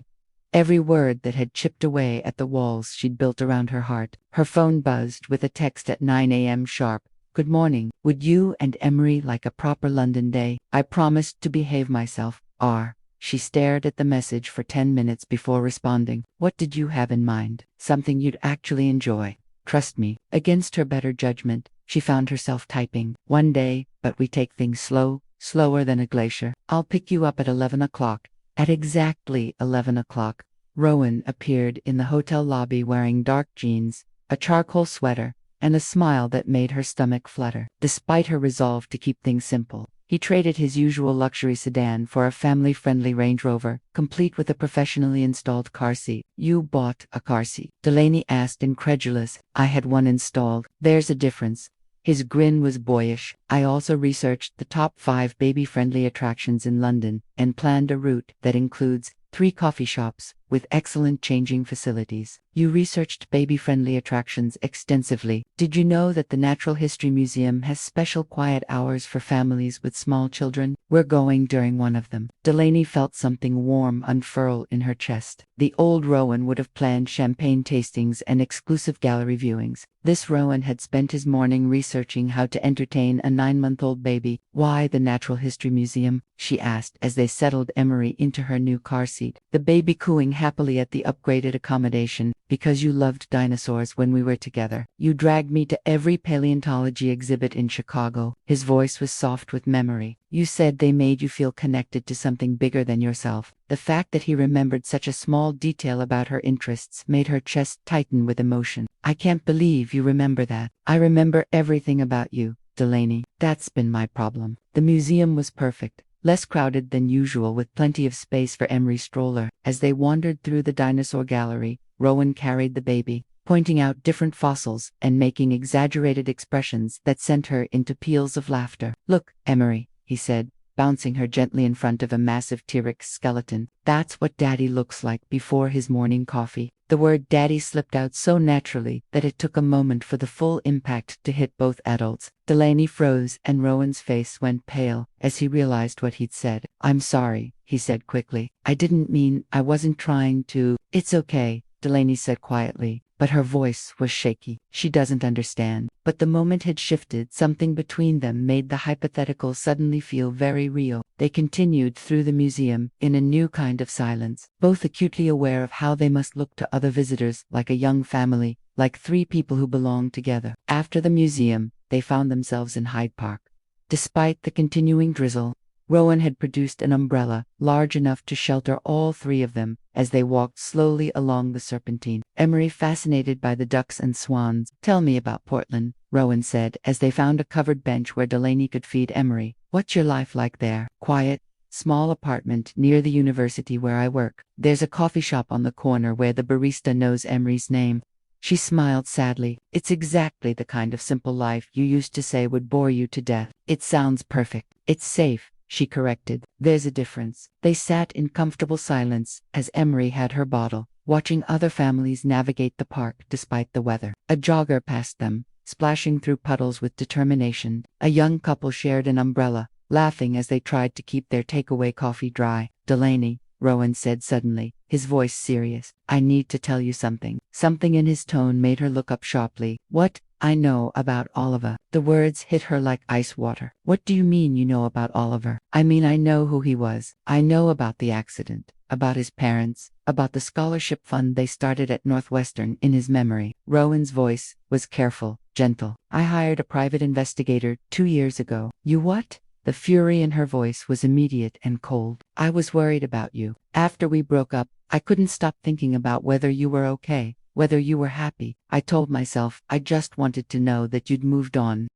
every word that had chipped away at the walls she'd built around her heart. Her phone buzzed with a text at 9 a.m. sharp. "Good morning. Would you and Emery like a proper London day? I promised to behave myself. R." She stared at the message for 10 minutes before responding. "What did you have in mind? Something you'd actually enjoy? Trust me." Against her better judgment, she found herself typing, "One day, but we take things slow, slower than a glacier. I'll pick you up at 11 o'clock. At exactly 11 o'clock, Rowan appeared in the hotel lobby wearing dark jeans, a charcoal sweater, and a smile that made her stomach flutter. Despite her resolve to keep things simple, he traded his usual luxury sedan for a family-friendly Range Rover, complete with a professionally installed car seat. "You bought a car seat?" Delaney asked, incredulous. "I had one installed." "There's a difference." His grin was boyish. "I also researched the top 5 baby-friendly attractions in London and planned a route that includes 3 coffee shops with excellent changing facilities." "You researched baby-friendly attractions extensively. Did you know that the Natural History Museum has special quiet hours for families with small children? We're going during one of them." Delaney felt something warm unfurl in her chest. The old Rowan would have planned champagne tastings and exclusive gallery viewings. This Rowan had spent his morning researching how to entertain a 9-month-old baby. "Why the Natural History Museum?" she asked as they settled Emery into her new car seat. The baby cooing happily at the upgraded accommodation because you loved dinosaurs when we were together. You dragged me to every paleontology exhibit in Chicago. His voice was soft with memory. You said they made you feel connected to something bigger than yourself. The fact that he remembered such a small detail about her interests made her chest tighten with emotion. I can't believe you remember that. I remember everything about you, Delaney. That's been my problem. The museum was perfect. Less crowded than usual with plenty of space for Emery's stroller. As they wandered through the dinosaur gallery, Rowan carried the baby, pointing out different fossils and making exaggerated expressions that sent her into peals of laughter. Look, Emery, he said, bouncing her gently in front of a massive T-Rex skeleton. That's what Daddy looks like before his morning coffee. The word Daddy slipped out so naturally that it took a moment for the full impact to hit both adults. Delaney froze and Rowan's face went pale as he realized what he'd said. I'm sorry, he said quickly. I didn't mean, I wasn't trying to. It's okay, Delaney said quietly, but her voice was shaky. She doesn't understand. But the moment had shifted. Something between them made the hypothetical suddenly feel very real. They continued through the museum in a new kind of silence, both acutely aware of how they must look to other visitors like a young family, like three people who belonged together. After the museum, they found themselves in Hyde Park. Despite the continuing drizzle, Rowan had produced an umbrella large enough to shelter all three of them as they walked slowly along the Serpentine. Emery, fascinated by the ducks and swans. Tell me about Portland, Rowan said as they found a covered bench where Delaney could feed Emery. What's your life like there? Quiet, small apartment near the university where I work. There's a coffee shop on the corner where the barista knows Emery's name. She smiled sadly. It's exactly the kind of simple life you used to say would bore you to death. It sounds perfect. It's safe, she corrected. There's a difference. They sat in comfortable silence as Emery had her bottle, watching other families navigate the park despite the weather. A jogger passed them, splashing through puddles with determination. A young couple shared an umbrella, laughing as they tried to keep their takeaway coffee dry. Delaney, Rowan said suddenly, his voice serious. I need to tell you something. Something in his tone made her look up sharply. What? I know about Oliver. The words hit her like ice water. What do you mean you know about Oliver? I mean I know who he was. I know about the accident, about his parents, about the scholarship fund they started at Northwestern in his memory. Rowan's voice was careful, gentle. I hired a private investigator 2 years ago. You what? The fury in her voice was immediate and cold. I was worried about you. After we broke up, I couldn't stop thinking about whether you were okay, whether you were happy. I told myself I just wanted to know that you'd moved on,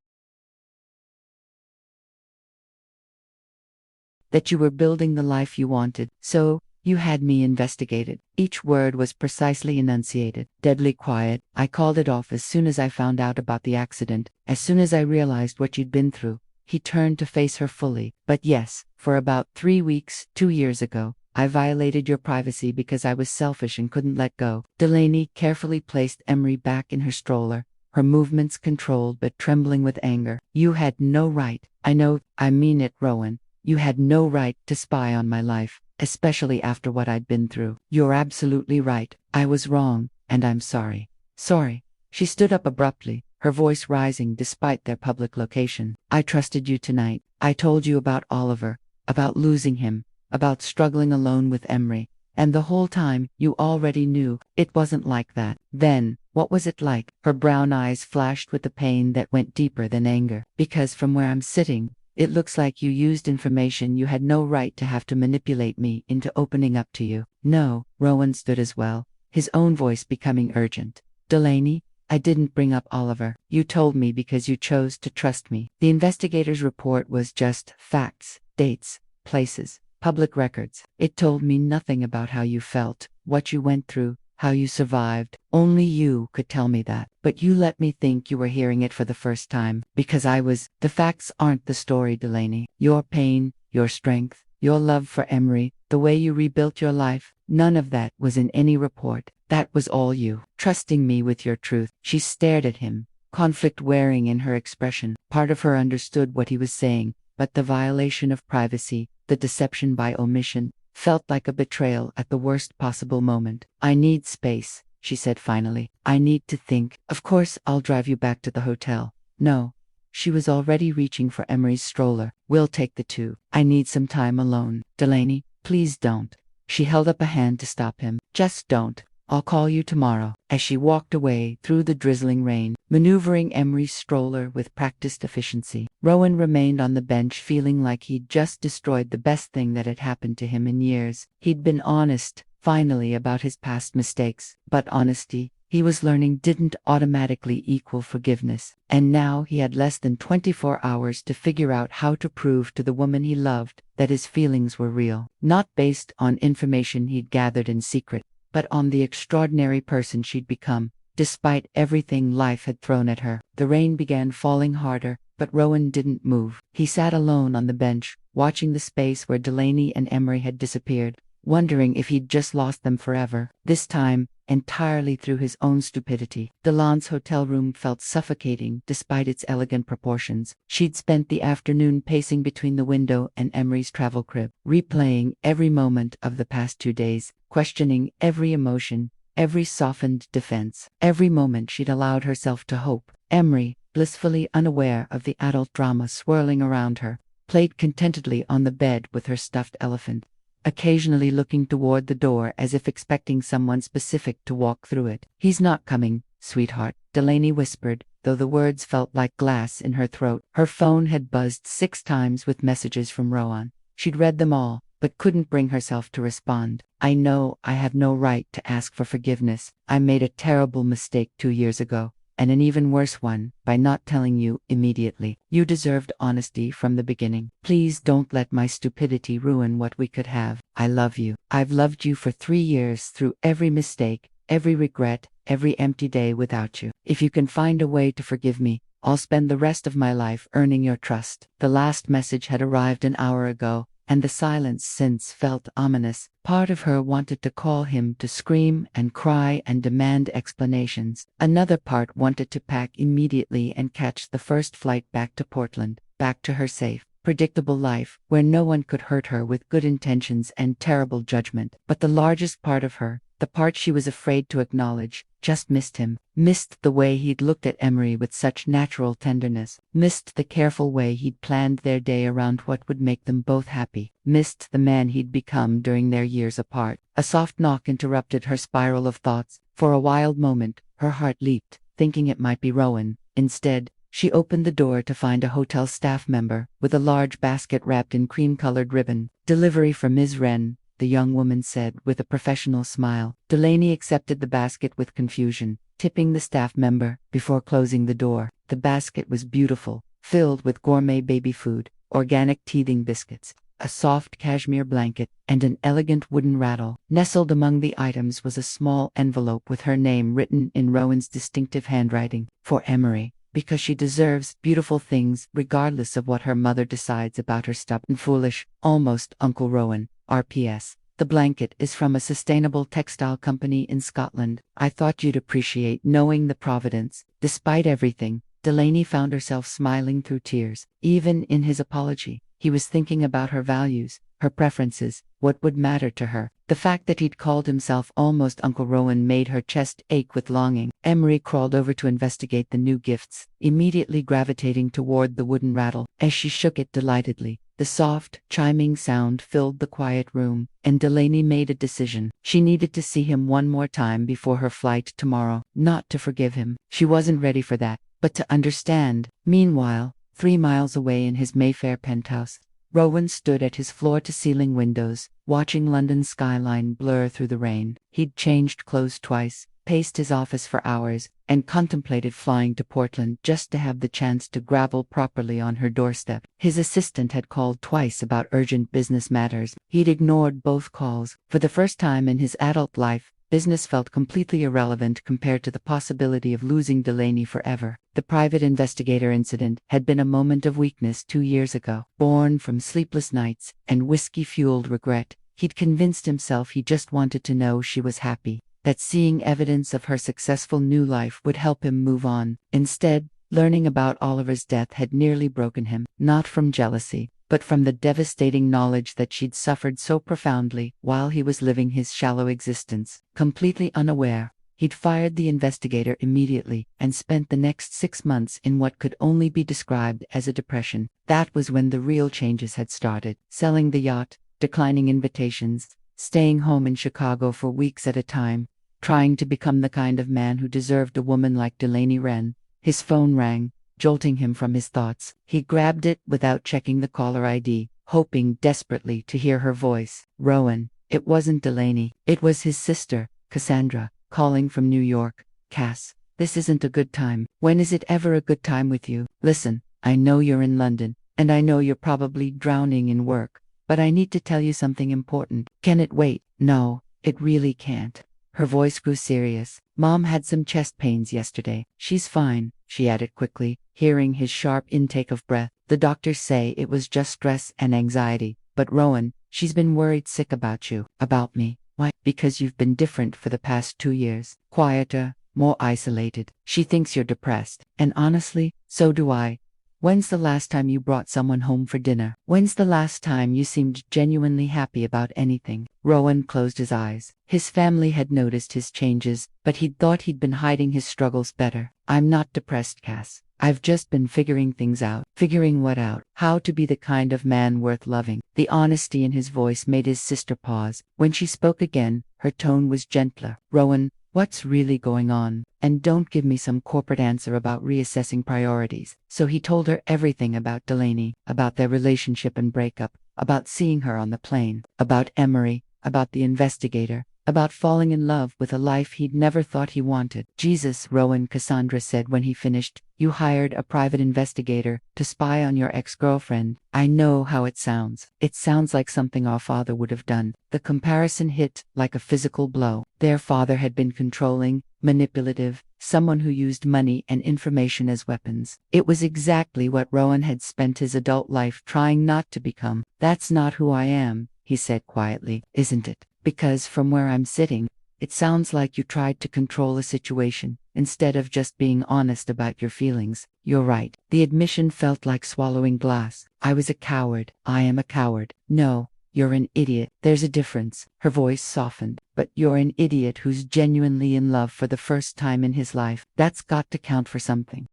that you were building the life you wanted. So, you had me investigated. Each word was precisely enunciated, deadly quiet. I called it off as soon as I found out about the accident, as soon as I realized what you'd been through. He turned to face her fully. But yes, for about 3 weeks, 2 years ago, I violated your privacy because I was selfish and couldn't let go. Delaney carefully placed Emery back in her stroller, her movements controlled but trembling with anger. You had no right. I know, I mean it, Rowan. You had no right to spy on my life, especially after what I'd been through. You're absolutely right. I was wrong, and I'm sorry. Sorry. She stood up abruptly, her voice rising despite their public location. I trusted you tonight. I told you about Oliver, about losing him, about struggling alone with Emery, and the whole time you already knew it wasn't like that. Then, what was it like? Her brown eyes flashed with a pain that went deeper than anger. Because from where I'm sitting, it looks like you used information you had no right to have to manipulate me into opening up to you. No, Rowan stood as well, his own voice becoming urgent. Delaney, I didn't bring up Oliver. You told me because you chose to trust me. The investigator's report was just facts, dates, places, public records. It told me nothing about how you felt, what you went through, how you survived. Only you could tell me that. But you let me think you were hearing it for the first time, because I was. The facts aren't the story, Delaney. Your pain, your strength, your love for Emery, the way you rebuilt your life, none of that was in any report. That was all you. Trusting me with your truth. She stared at him, conflict wearing in her expression. Part of her understood what he was saying, but the violation of privacy, the deception by omission, felt like a betrayal at the worst possible moment. I need space, she said finally. I need to think. Of course, I'll drive you back to the hotel. No. She was already reaching for Emery's stroller. We'll take the two. I need some time alone. Delaney, please don't. She held up a hand to stop him. Just don't. I'll call you tomorrow. As she walked away through the drizzling rain, maneuvering Emery's stroller with practiced efficiency, Rowan remained on the bench feeling like he'd just destroyed the best thing that had happened to him in years. He'd been honest, finally, about his past mistakes, but honesty, he was learning, didn't automatically equal forgiveness. And now he had less than 24 hours to figure out how to prove to the woman he loved that his feelings were real, not based on information he'd gathered in secret, but on the extraordinary person she'd become, despite everything life had thrown at her. The rain began falling harder, but Rowan didn't move. He sat alone on the bench, watching the space where Delaney and Emery had disappeared, wondering if he'd just lost them forever. This time, entirely through his own stupidity. Delaney's hotel room felt suffocating despite its elegant proportions. She'd spent the afternoon pacing between the window and Emery's travel crib, replaying every moment of the past 2 days, questioning every emotion, every softened defense, every moment she'd allowed herself to hope. Emery, blissfully unaware of the adult drama swirling around her, played contentedly on the bed with her stuffed elephant, occasionally looking toward the door as if expecting someone specific to walk through it. He's not coming, sweetheart, Delaney whispered, though the words felt like glass in her throat. Her phone had buzzed 6 times with messages from Rowan. She'd read them all, but couldn't bring herself to respond. I know I have no right to ask for forgiveness. I made a terrible mistake 2 years ago, and an even worse one, by not telling you immediately. You deserved honesty from the beginning. Please don't let my stupidity ruin what we could have. I love you. I've loved you for 3 years through every mistake, every regret, every empty day without you. If you can find a way to forgive me, I'll spend the rest of my life earning your trust. The last message had arrived an hour ago, and the silence since felt ominous. Part of her wanted to call him, to scream and cry and demand explanations. Another part wanted to pack immediately and catch the first flight back to Portland, back to her safe, predictable life, where no one could hurt her with good intentions and terrible judgment. But the largest part of her, the part she was afraid to acknowledge, just missed him, missed the way he'd looked at Emery with such natural tenderness, missed the careful way he'd planned their day around what would make them both happy, missed the man he'd become during their years apart. A soft knock interrupted her spiral of thoughts. For a wild moment, her heart leaped, thinking it might be Rowan. Instead, she opened the door to find a hotel staff member, with a large basket wrapped in cream-colored ribbon. Delivery for Ms. Ren, the young woman said with a professional smile. Delaney accepted the basket with confusion, tipping the staff member before closing the door. The basket was beautiful, filled with gourmet baby food, organic teething biscuits, a soft cashmere blanket, and an elegant wooden rattle. Nestled among the items was a small envelope with her name written in Rowan's distinctive handwriting. For Emery, because she deserves beautiful things regardless of what her mother decides about her stubborn, foolish, almost Uncle Rowan. R.P.S. The blanket is from a sustainable textile company in Scotland. I thought you'd appreciate knowing the providence. Despite everything, Delaney found herself smiling through tears. Even in his apology, he was thinking about her values, her preferences, what would matter to her. The fact that he'd called himself almost Uncle Rowan made her chest ache with longing. Emery crawled over to investigate the new gifts, immediately gravitating toward the wooden rattle. As she shook it delightedly, the soft, chiming sound filled the quiet room, and Delaney made a decision. She needed to see him one more time before her flight tomorrow. Not to forgive him. She wasn't ready for that, but to understand. Meanwhile, 3 miles away in his Mayfair penthouse, Rowan stood at his floor-to-ceiling windows, watching London's skyline blur through the rain. He'd changed clothes twice, paced his office for hours, and contemplated flying to Portland just to have the chance to gravel properly on her doorstep. His assistant had called twice about urgent business matters. He'd ignored both calls. For the first time in his adult life, business felt completely irrelevant compared to the possibility of losing Delaney forever. The private investigator incident had been a moment of weakness 2 years ago. Born from sleepless nights and whiskey-fueled regret, he'd convinced himself he just wanted to know she was happy, that seeing evidence of her successful new life would help him move on. Instead, learning about Oliver's death had nearly broken him, not from jealousy, but from the devastating knowledge that she'd suffered so profoundly while he was living his shallow existence. Completely unaware, he'd fired the investigator immediately and spent the next 6 months in what could only be described as a depression. That was when the real changes had started. Selling the yacht, declining invitations, staying home in Chicago for weeks at a time, trying to become the kind of man who deserved a woman like Delaney Ren. His phone rang, jolting him from his thoughts. He grabbed it without checking the caller ID, hoping desperately to hear her voice. Rowan. It wasn't Delaney. It was his sister, Cassandra, calling from New York. Cass, this isn't a good time. When is it ever a good time with you? Listen, I know you're in London, and I know you're probably drowning in work, but I need to tell you something important. Can it wait? No, it really can't. Her voice grew serious. Mom had some chest pains yesterday. She's fine, she added quickly, hearing his sharp intake of breath. The doctors say it was just stress and anxiety. But Rowan, she's been worried sick about you. About me. Why? Because you've been different for the past 2 years. Quieter, more isolated. She thinks you're depressed. And honestly, so do I. When's the last time you brought someone home for dinner? When's the last time you seemed genuinely happy about anything? Rowan closed his eyes. His family had noticed his changes, but he'd thought he'd been hiding his struggles better. I'm not depressed, Cass. I've just been figuring things out. Figuring what out? How to be the kind of man worth loving. The honesty in his voice made his sister pause. When she spoke again, her tone was gentler. Rowan, what's really going on? And don't give me some corporate answer about reassessing priorities. So he told her everything about Delaney, about their relationship and breakup, about seeing her on the plane, about Emery, about the investigator, about falling in love with a life he'd never thought he wanted. Jesus, Rowan, Cassandra said when he finished, you hired a private investigator to spy on your ex-girlfriend. I know how it sounds. It sounds like something our father would have done. The comparison hit like a physical blow. Their father had been controlling, manipulative, someone who used money and information as weapons. It was exactly what Rowan had spent his adult life trying not to become. That's not who I am, he said quietly, isn't it? Because from where I'm sitting, it sounds like you tried to control a situation, instead of just being honest about your feelings. You're right. The admission felt like swallowing glass. I was a coward. I am a coward. No, you're an idiot. There's a difference. Her voice softened. But you're an idiot who's genuinely in love for the first time in his life. That's got to count for something.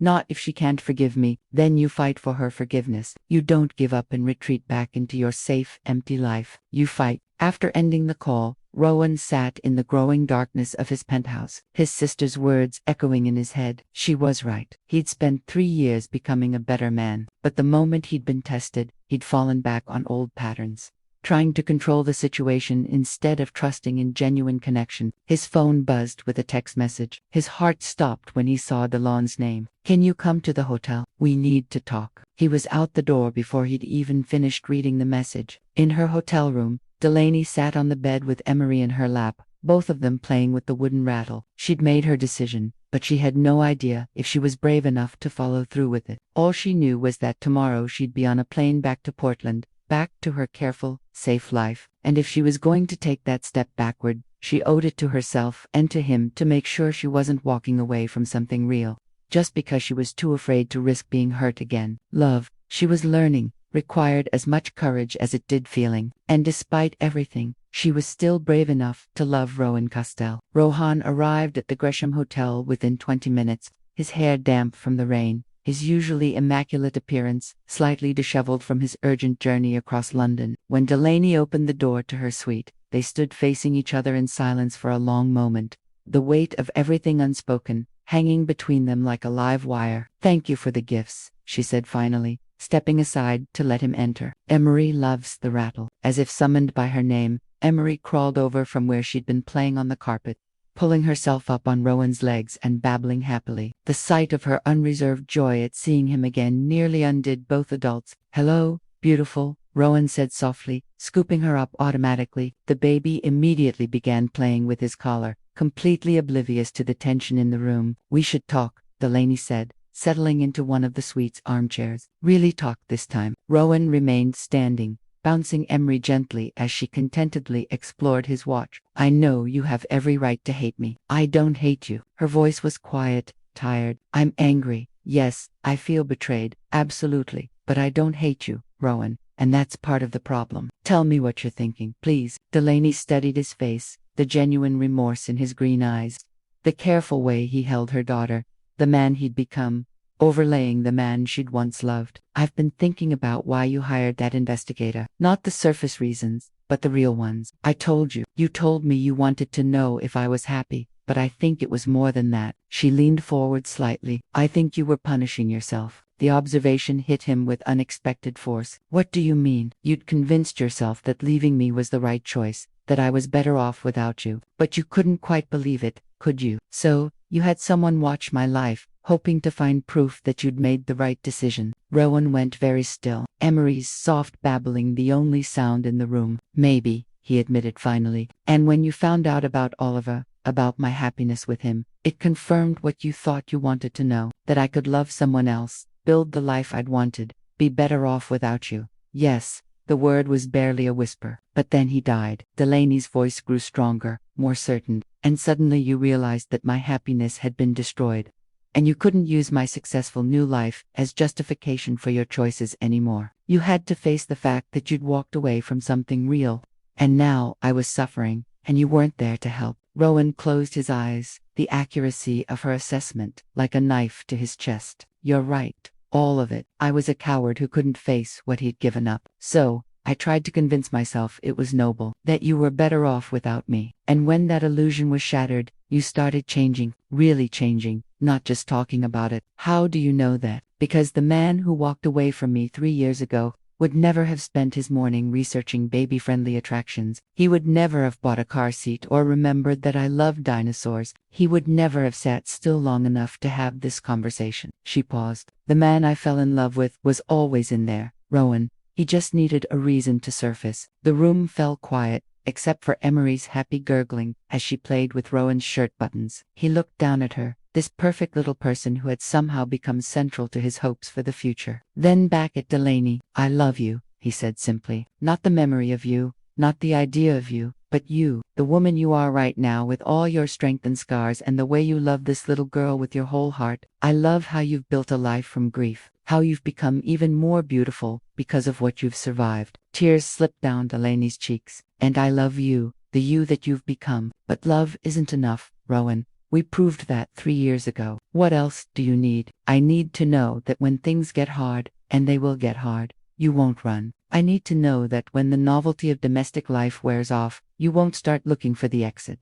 Not if she can't forgive me, then you fight for her forgiveness. You don't give up and retreat back into your safe, empty life. You fight. After ending the call, Rowan sat in the growing darkness of his penthouse, his sister's words echoing in his head. She was right. He'd spent 3 years becoming a better man, but the moment he'd been tested, he'd fallen back on old patterns. Trying to control the situation instead of trusting in genuine connection. His phone buzzed with a text message. His heart stopped when he saw Delon's name. Can you come to the hotel? We need to talk. He was out the door before he'd even finished reading the message. In her hotel room, Delaney sat on the bed with Emery in her lap, both of them playing with the wooden rattle. She'd made her decision, but she had no idea if she was brave enough to follow through with it. All she knew was that tomorrow she'd be on a plane back to Portland, back to her careful, safe life, and if she was going to take that step backward, she owed it to herself and to him to make sure she wasn't walking away from something real, just because she was too afraid to risk being hurt again. Love, she was learning, required as much courage as it did feeling, and despite everything, she was still brave enough to love Rowan Castell. Rohan arrived at the Gresham Hotel within 20 minutes, his hair damp from the rain, his usually immaculate appearance slightly disheveled from his urgent journey across London. When Delaney opened the door to her suite, they stood facing each other in silence for a long moment, the weight of everything unspoken hanging between them like a live wire. Thank you for the gifts, she said finally, stepping aside to let him enter. Emery loves the rattle. As if summoned by her name, Emery crawled over from where she'd been playing on the carpet, pulling herself up on Rowan's legs and babbling happily. The sight of her unreserved joy at seeing him again nearly undid both adults. Hello, beautiful, Rowan said softly, scooping her up automatically. The baby immediately began playing with his collar, completely oblivious to the tension in the room. We should talk, Delaney said, settling into one of the suite's armchairs. Really talk this time. Rowan remained standing, bouncing Emery gently as she contentedly explored his watch. I know you have every right to hate me. I don't hate you. Her voice was quiet, tired. I'm angry. Yes, I feel betrayed. Absolutely. But I don't hate you, Rowan. And that's part of the problem. Tell me what you're thinking, please. Delaney studied his face, the genuine remorse in his green eyes, the careful way he held her daughter, the man he'd become. overlaying the man she'd once loved. I've been thinking about why you hired that investigator. Not the surface reasons, but the real ones. I told you. You told me you wanted to know if I was happy, but I think it was more than that. She leaned forward slightly. I think you were punishing yourself. The observation hit him with unexpected force. What do you mean? You'd convinced yourself that leaving me was the right choice, that I was better off without you. But you couldn't quite believe it, could you? So, you had someone watch my life, hoping to find proof that you'd made the right decision. Rowan went very still. Emery's soft babbling the only sound in the room. Maybe, he admitted finally. And when you found out about Oliver, about my happiness with him, it confirmed what you thought you wanted to know, that I could love someone else, build the life I'd wanted, be better off without you. Yes, the word was barely a whisper. But then he died. Delaney's voice grew stronger, more certain, and suddenly you realized that my happiness had been destroyed. And you couldn't use my successful new life as justification for your choices anymore. You had to face the fact that you'd walked away from something real. And now I was suffering, and you weren't there to help. Rowan closed his eyes, the accuracy of her assessment, like a knife to his chest. You're right. All of it. I was a coward who couldn't face what he'd given up. So, I tried to convince myself it was noble, that you were better off without me. And when that illusion was shattered, you started changing, really changing, not just talking about it. How do you know that? Because the man who walked away from me 3 years ago would never have spent his morning researching baby-friendly attractions. He would never have bought a car seat or remembered that I loved dinosaurs. He would never have sat still long enough to have this conversation. She paused. The man I fell in love with was always in there, Rowan. He just needed a reason to surface. The room fell quiet, except for Emery's happy gurgling as she played with Rowan's shirt buttons. He looked down at her, this perfect little person who had somehow become central to his hopes for the future. Then back at Delaney. I love you, he said simply. Not the memory of you, not the idea of you, but you, the woman you are right now with all your strength and scars and the way you love this little girl with your whole heart. I love how you've built a life from grief, how you've become even more beautiful because of what you've survived. Tears slipped down Delaney's cheeks. And I love you, the you that you've become. But love isn't enough, Rowan. We proved that 3 years ago. What else do you need? I need to know that when things get hard, and they will get hard, you won't run. I need to know that when the novelty of domestic life wears off, you won't start looking for the exit.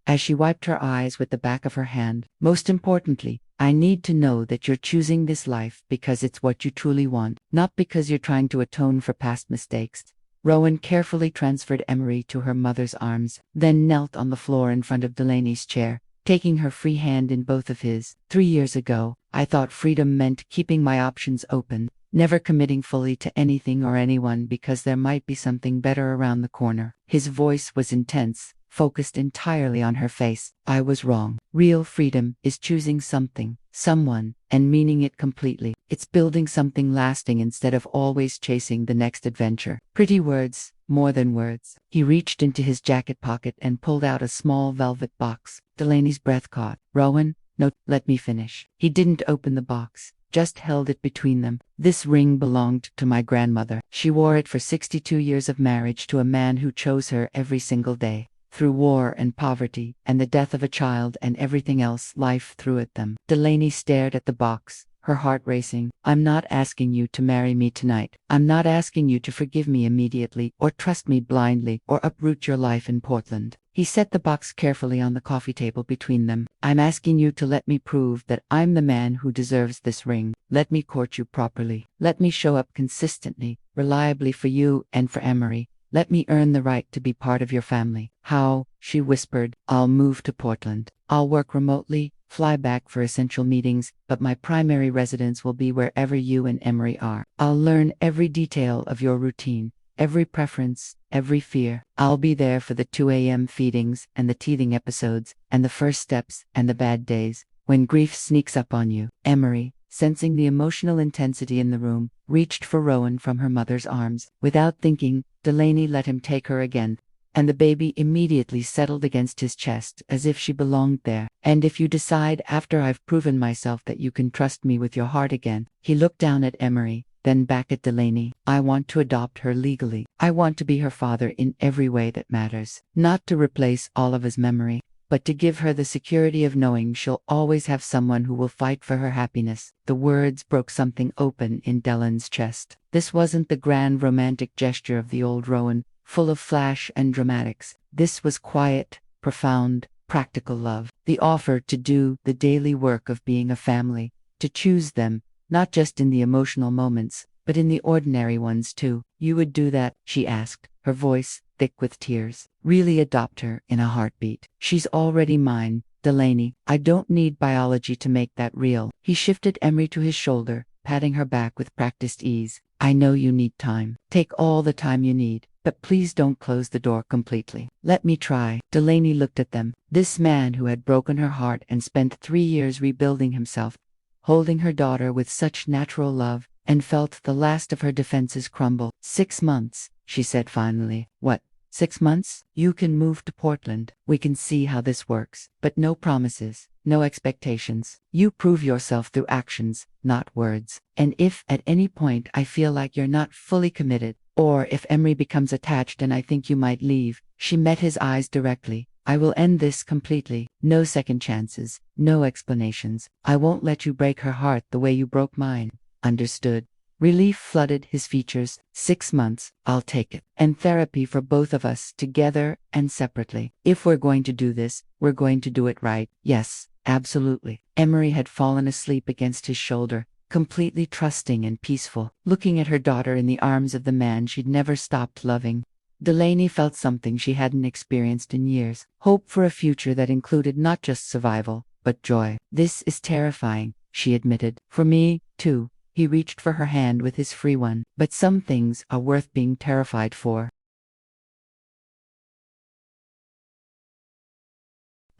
As she wiped her eyes with the back of her hand, most importantly, I need to know that you're choosing this life because it's what you truly want, not because you're trying to atone for past mistakes. Rowan carefully transferred Emery to her mother's arms, then knelt on the floor in front of Delaney's chair, taking her free hand in both of his. 3 years ago, I thought freedom meant keeping my options open, never committing fully to anything or anyone because there might be something better around the corner. His voice was intense, focused entirely on her face. I was wrong. Real freedom is choosing something, someone, and meaning it completely. It's building something lasting instead of always chasing the next adventure. Pretty words, more than words. He reached into his jacket pocket and pulled out a small velvet box. Delaney's breath caught. Rowan, no, let me finish. He didn't open the box, just held it between them. This ring belonged to my grandmother. She wore it for 62 years of marriage to a man who chose her every single day. Through war and poverty, and the death of a child and everything else life threw at them. Delaney stared at the box, her heart racing. I'm not asking you to marry me tonight. I'm not asking you to forgive me immediately, or trust me blindly, or uproot your life in Portland. He set the box carefully on the coffee table between them. I'm asking you to let me prove that I'm the man who deserves this ring. Let me court you properly. Let me show up consistently, reliably for you and for Emery. Let me earn the right to be part of your family. How? She whispered. I'll move to Portland. I'll work remotely, fly back for essential meetings, but my primary residence will be wherever you and Emery are. I'll learn every detail of your routine, every preference, every fear. I'll be there for the 2 a.m. feedings and the teething episodes, and the first steps and the bad days, when grief sneaks up on you. Emery, sensing the emotional intensity in the room, reached for Rowan from her mother's arms. Without thinking, Delaney let him take her again, and the baby immediately settled against his chest as if she belonged there. And if you decide after I've proven myself that you can trust me with your heart again. He looked down at Emery, then back at Delaney. I want to adopt her legally. I want to be her father in every way that matters. Not to replace Oliver's memory, but to give her the security of knowing she'll always have someone who will fight for her happiness. The words broke something open in Delaney's chest. This wasn't the grand romantic gesture of the old Rowan, full of flash and dramatics. This was quiet, profound, practical love. The offer to do the daily work of being a family, to choose them, not just in the emotional moments, but in the ordinary ones too. You would do that? She asked, her voice thick with tears. Really adopt her in a heartbeat. She's already mine, Delaney. I don't need biology to make that real. He shifted Emery to his shoulder, patting her back with practiced ease. I know you need time. Take all the time you need, but please don't close the door completely. Let me try. Delaney looked at them. This man who had broken her heart and spent 3 years rebuilding himself, holding her daughter with such natural love, and felt the last of her defenses crumble. 6 months, she said finally. What? 6 months? You can move to Portland. We can see how this works. But no promises, no expectations. You prove yourself through actions, not words. And if at any point I feel like you're not fully committed, or if Emery becomes attached and I think you might leave, she met his eyes directly. I will end this completely. No second chances, no explanations. I won't let you break her heart the way you broke mine. Understood. Relief flooded his features. 6 months, I'll take it. And therapy for both of us, together and separately. If we're going to do this, we're going to do it right. Yes, absolutely. Emery had fallen asleep against his shoulder, completely trusting and peaceful, looking at her daughter in the arms of the man she'd never stopped loving. Delaney felt something she hadn't experienced in years. Hope for a future that included not just survival, but joy. This is terrifying, she admitted. For me, too. He reached for her hand with his free one. But some things are worth being terrified for.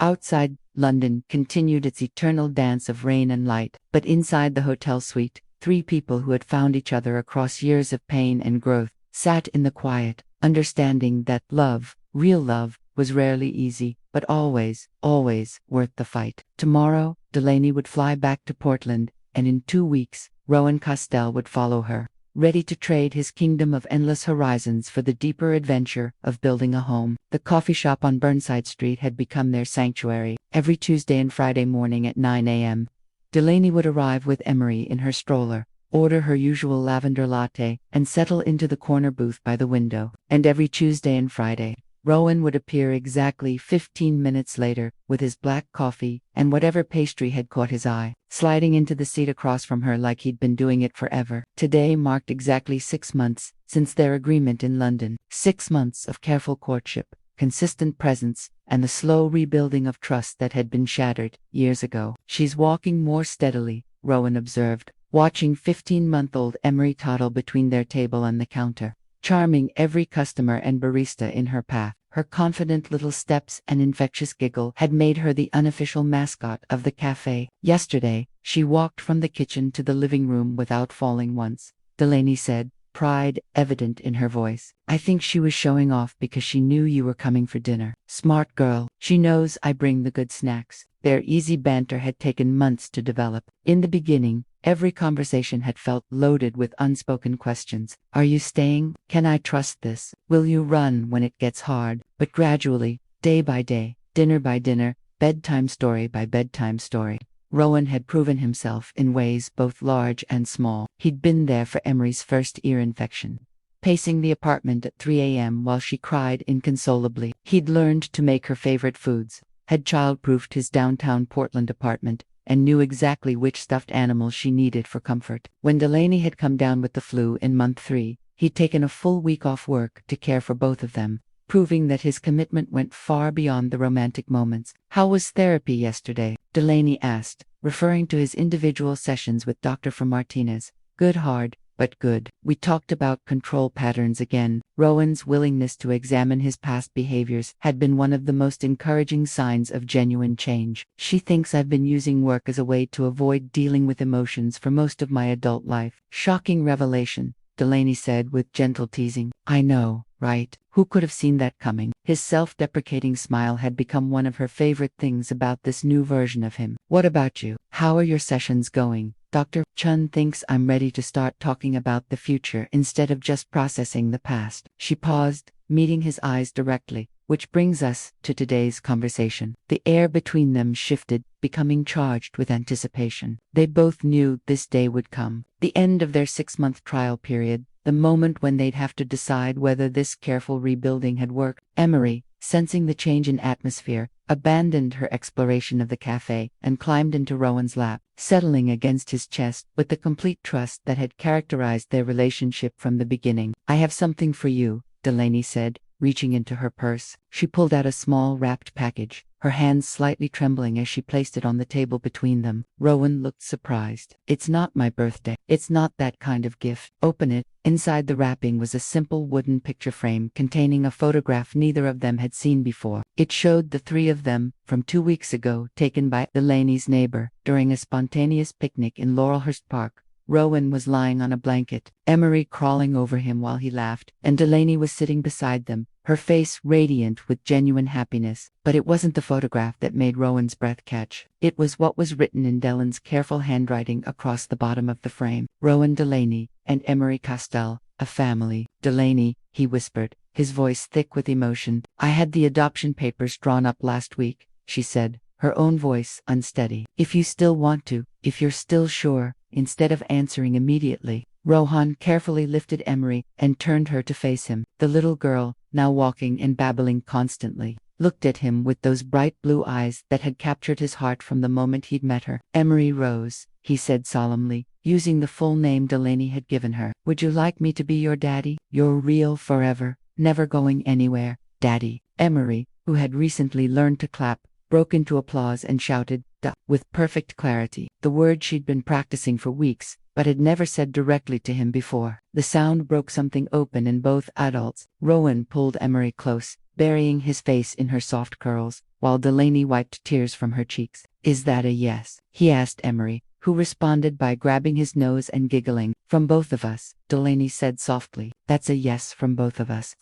Outside, London continued its eternal dance of rain and light. But inside the hotel suite, 3 people who had found each other across years of pain and growth sat in the quiet, understanding that love, real love, was rarely easy, but always, always worth the fight. Tomorrow, Delaney would fly back to Portland, and in 2 weeks, Rowan Castell would follow her, ready to trade his kingdom of endless horizons for the deeper adventure of building a home. The coffee shop on Burnside Street had become their sanctuary. Every Tuesday and Friday morning at 9 a.m., Delaney would arrive with Emery in her stroller, order her usual lavender latte, and settle into the corner booth by the window. And every Tuesday and Friday, Rowan would appear exactly 15 minutes later, with his black coffee and whatever pastry had caught his eye, sliding into the seat across from her like he'd been doing it forever. Today marked exactly 6 months since their agreement in London. 6 months of careful courtship, consistent presence, and the slow rebuilding of trust that had been shattered years ago. She's walking more steadily, Rowan observed, watching 15-month-old Emery toddle between their table and the counter, charming every customer and barista in her path. Her confident little steps and infectious giggle had made her the unofficial mascot of the cafe. Yesterday, she walked from the kitchen to the living room without falling once, Delaney said, pride evident in her voice. I think she was showing off because she knew you were coming for dinner. Smart girl. She knows I bring the good snacks. Their easy banter had taken months to develop. In the beginning, every conversation had felt loaded with unspoken questions. Are you staying? Can I trust this? Will you run when it gets hard? But gradually, day by day, dinner by dinner, bedtime story by bedtime story, Rowan had proven himself in ways both large and small. He'd been there for Emery's first ear infection, pacing the apartment at 3 a.m. while she cried inconsolably. He'd learned to make her favorite foods, had child-proofed his downtown Portland apartment, and knew exactly which stuffed animal she needed for comfort. When Delaney had come down with the flu in month 3, he'd taken a full week off work to care for both of them, proving that his commitment went far beyond the romantic moments. How was therapy yesterday? Delaney asked, referring to his individual sessions with Dr. Martinez. Good, hard, but good. We talked about control patterns again. Rowan's willingness to examine his past behaviors had been one of the most encouraging signs of genuine change. She thinks I've been using work as a way to avoid dealing with emotions for most of my adult life. Shocking revelation, Delaney said with gentle teasing. I know, right? Who could have seen that coming? His self-deprecating smile had become one of her favorite things about this new version of him. What about you? How are your sessions going? Dr. Chun thinks I'm ready to start talking about the future instead of just processing the past. She paused, meeting his eyes directly, which brings us to today's conversation. The air between them shifted, becoming charged with anticipation. They both knew this day would come. The end of their 6-month trial period, the moment when they'd have to decide whether this careful rebuilding had worked. Emery, sensing the change in atmosphere, abandoned her exploration of the cafe and climbed into Rowan's lap, settling against his chest with the complete trust that had characterized their relationship from the beginning. "I have something for you," Delaney said, reaching into her purse. She pulled out a small wrapped package, her hands slightly trembling as she placed it on the table between them. Rowan looked surprised. "It's not my birthday. It's not that kind of gift." "Open it." Inside the wrapping was a simple wooden picture frame containing a photograph neither of them had seen before. It showed the three of them, from 2 weeks ago, taken by Delaney's neighbor during a spontaneous picnic in Laurelhurst Park. Rowan was lying on a blanket, Emery crawling over him while he laughed, and Delaney was sitting beside them, her face radiant with genuine happiness. But it wasn't the photograph that made Rowan's breath catch. It was what was written in Delaney's careful handwriting across the bottom of the frame. "Rowan Delaney and Rowan Castell, a family." "Delaney," he whispered, his voice thick with emotion. "I had the adoption papers drawn up last week," she said, her own voice unsteady. "If you still want to, if you're still sure." Instead of answering immediately, Rowan carefully lifted Emery and turned her to face him. The little girl, now walking and babbling constantly, looked at him with those bright blue eyes that had captured his heart from the moment he'd met her. "Emery Rose," he said solemnly, using the full name Delaney had given her. "Would you like me to be your daddy? Your real forever, never going anywhere, daddy." Emery, who had recently learned to clap, broke into applause and shouted, "Duh," with perfect clarity, the word she'd been practicing for weeks, but had never said directly to him before. The sound broke something open in both adults. Rowan pulled Emery close, burying his face in her soft curls, while Delaney wiped tears from her cheeks. "Is that a yes?" he asked Emery, who responded by grabbing his nose and giggling. "From both of us," Delaney said softly. "That's a yes from both of us."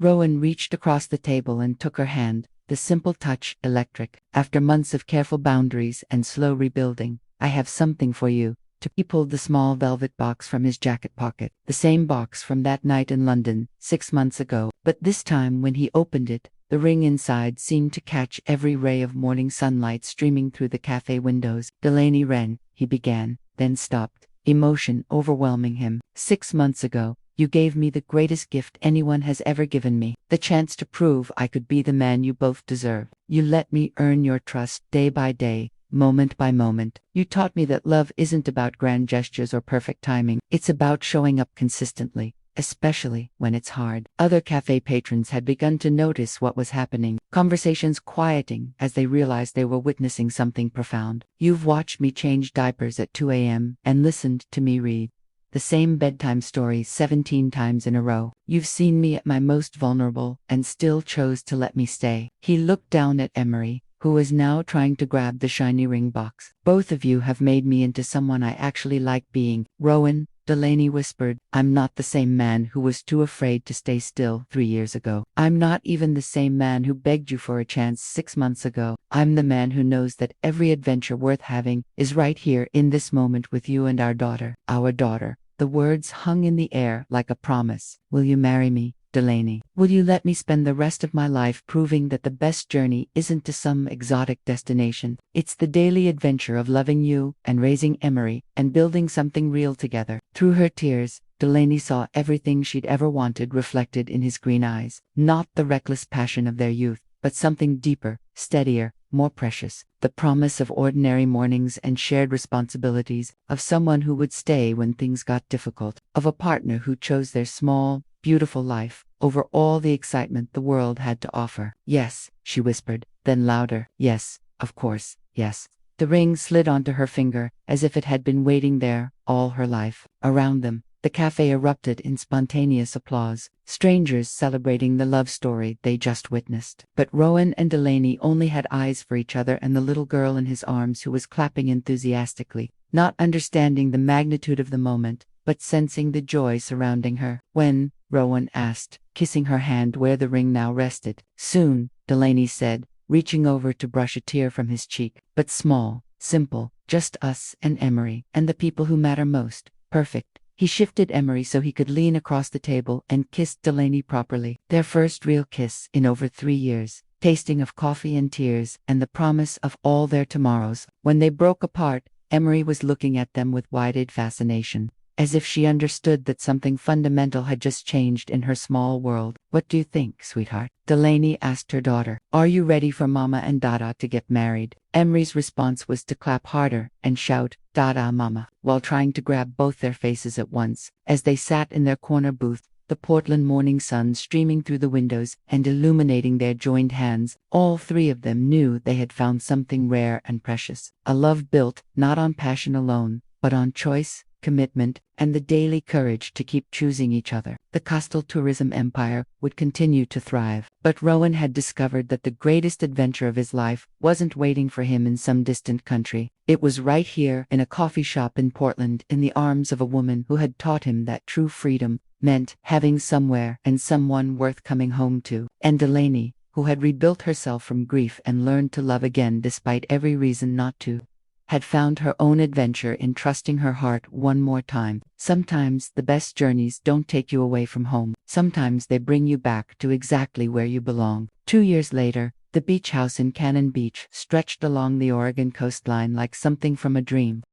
Rowan reached across the table and took her hand, the simple touch electric. "After months of careful boundaries and slow rebuilding, I have something for you." He pulled the small velvet box from his jacket pocket, the same box from that night in London, 6 months ago. But this time when he opened it, the ring inside seemed to catch every ray of morning sunlight streaming through the cafe windows. "Delaney Ren," he began, then stopped, emotion overwhelming him. "6 months ago, you gave me the greatest gift anyone has ever given me, the chance to prove I could be the man you both deserve. You let me earn your trust day by day, moment by moment. You taught me that love isn't about grand gestures or perfect timing. It's about showing up consistently, especially when it's hard." Other cafe patrons had begun to notice what was happening, conversations quieting as they realized they were witnessing something profound. "You've watched me change diapers at 2 a.m. and listened to me read the same bedtime story 17 times in a row. You've seen me at my most vulnerable and still chose to let me stay." He looked down at Emery, who was now trying to grab the shiny ring box. "Both of you have made me into someone I actually like being." "Rowan," Delaney whispered, "I'm not the same man who was too afraid to stay still 3 years ago. I'm not even the same man who begged you for a chance 6 months ago. I'm the man who knows that every adventure worth having is right here in this moment with you and our daughter." "Our daughter." The words hung in the air like a promise. "Will you marry me, Delaney? Will you let me spend the rest of my life proving that the best journey isn't to some exotic destination? It's the daily adventure of loving you and raising Emery and building something real together." Through her tears, Delaney saw everything she'd ever wanted reflected in his green eyes. Not the reckless passion of their youth, but something deeper, steadier, more precious. The promise of ordinary mornings and shared responsibilities, of someone who would stay when things got difficult, of a partner who chose their small, beautiful life over all the excitement the world had to offer. "Yes," she whispered, then louder, "Yes, of course, yes." The ring slid onto her finger, as if it had been waiting there all her life. Around them, the cafe erupted in spontaneous applause, strangers celebrating the love story they just witnessed. But Rowan and Delaney only had eyes for each other and the little girl in his arms who was clapping enthusiastically, not understanding the magnitude of the moment, but sensing the joy surrounding her. "When?" Rowan asked, kissing her hand where the ring now rested. "Soon," Delaney said, reaching over to brush a tear from his cheek. "But small, simple, just us and Emery, and the people who matter most. Perfect." He shifted Emery so he could lean across the table and kissed Delaney properly. Their first real kiss in over 3 years. Tasting of coffee and tears, and the promise of all their tomorrows. When they broke apart, Emery was looking at them with wide-eyed fascination, as if she understood that something fundamental had just changed in her small world. "What do you think, sweetheart?" Delaney asked her daughter. "Are you ready for Mama and Dada to get married?" Emery's response was to clap harder and shout, "Dada, Mama," while trying to grab both their faces at once. As they sat in their corner booth, the Portland morning sun streaming through the windows and illuminating their joined hands, all three of them knew they had found something rare and precious. A love built not on passion alone, but on choice, commitment, and the daily courage to keep choosing each other. The Castell tourism empire would continue to thrive. But Rowan had discovered that the greatest adventure of his life wasn't waiting for him in some distant country. It was right here in a coffee shop in Portland, in the arms of a woman who had taught him that true freedom meant having somewhere and someone worth coming home to. And Delaney, who had rebuilt herself from grief and learned to love again despite every reason not to, had found her own adventure in trusting her heart one more time. Sometimes the best journeys don't take you away from home. Sometimes they bring you back to exactly where you belong. 2 years later, the beach house in Cannon Beach stretched along the Oregon coastline like something from a dream.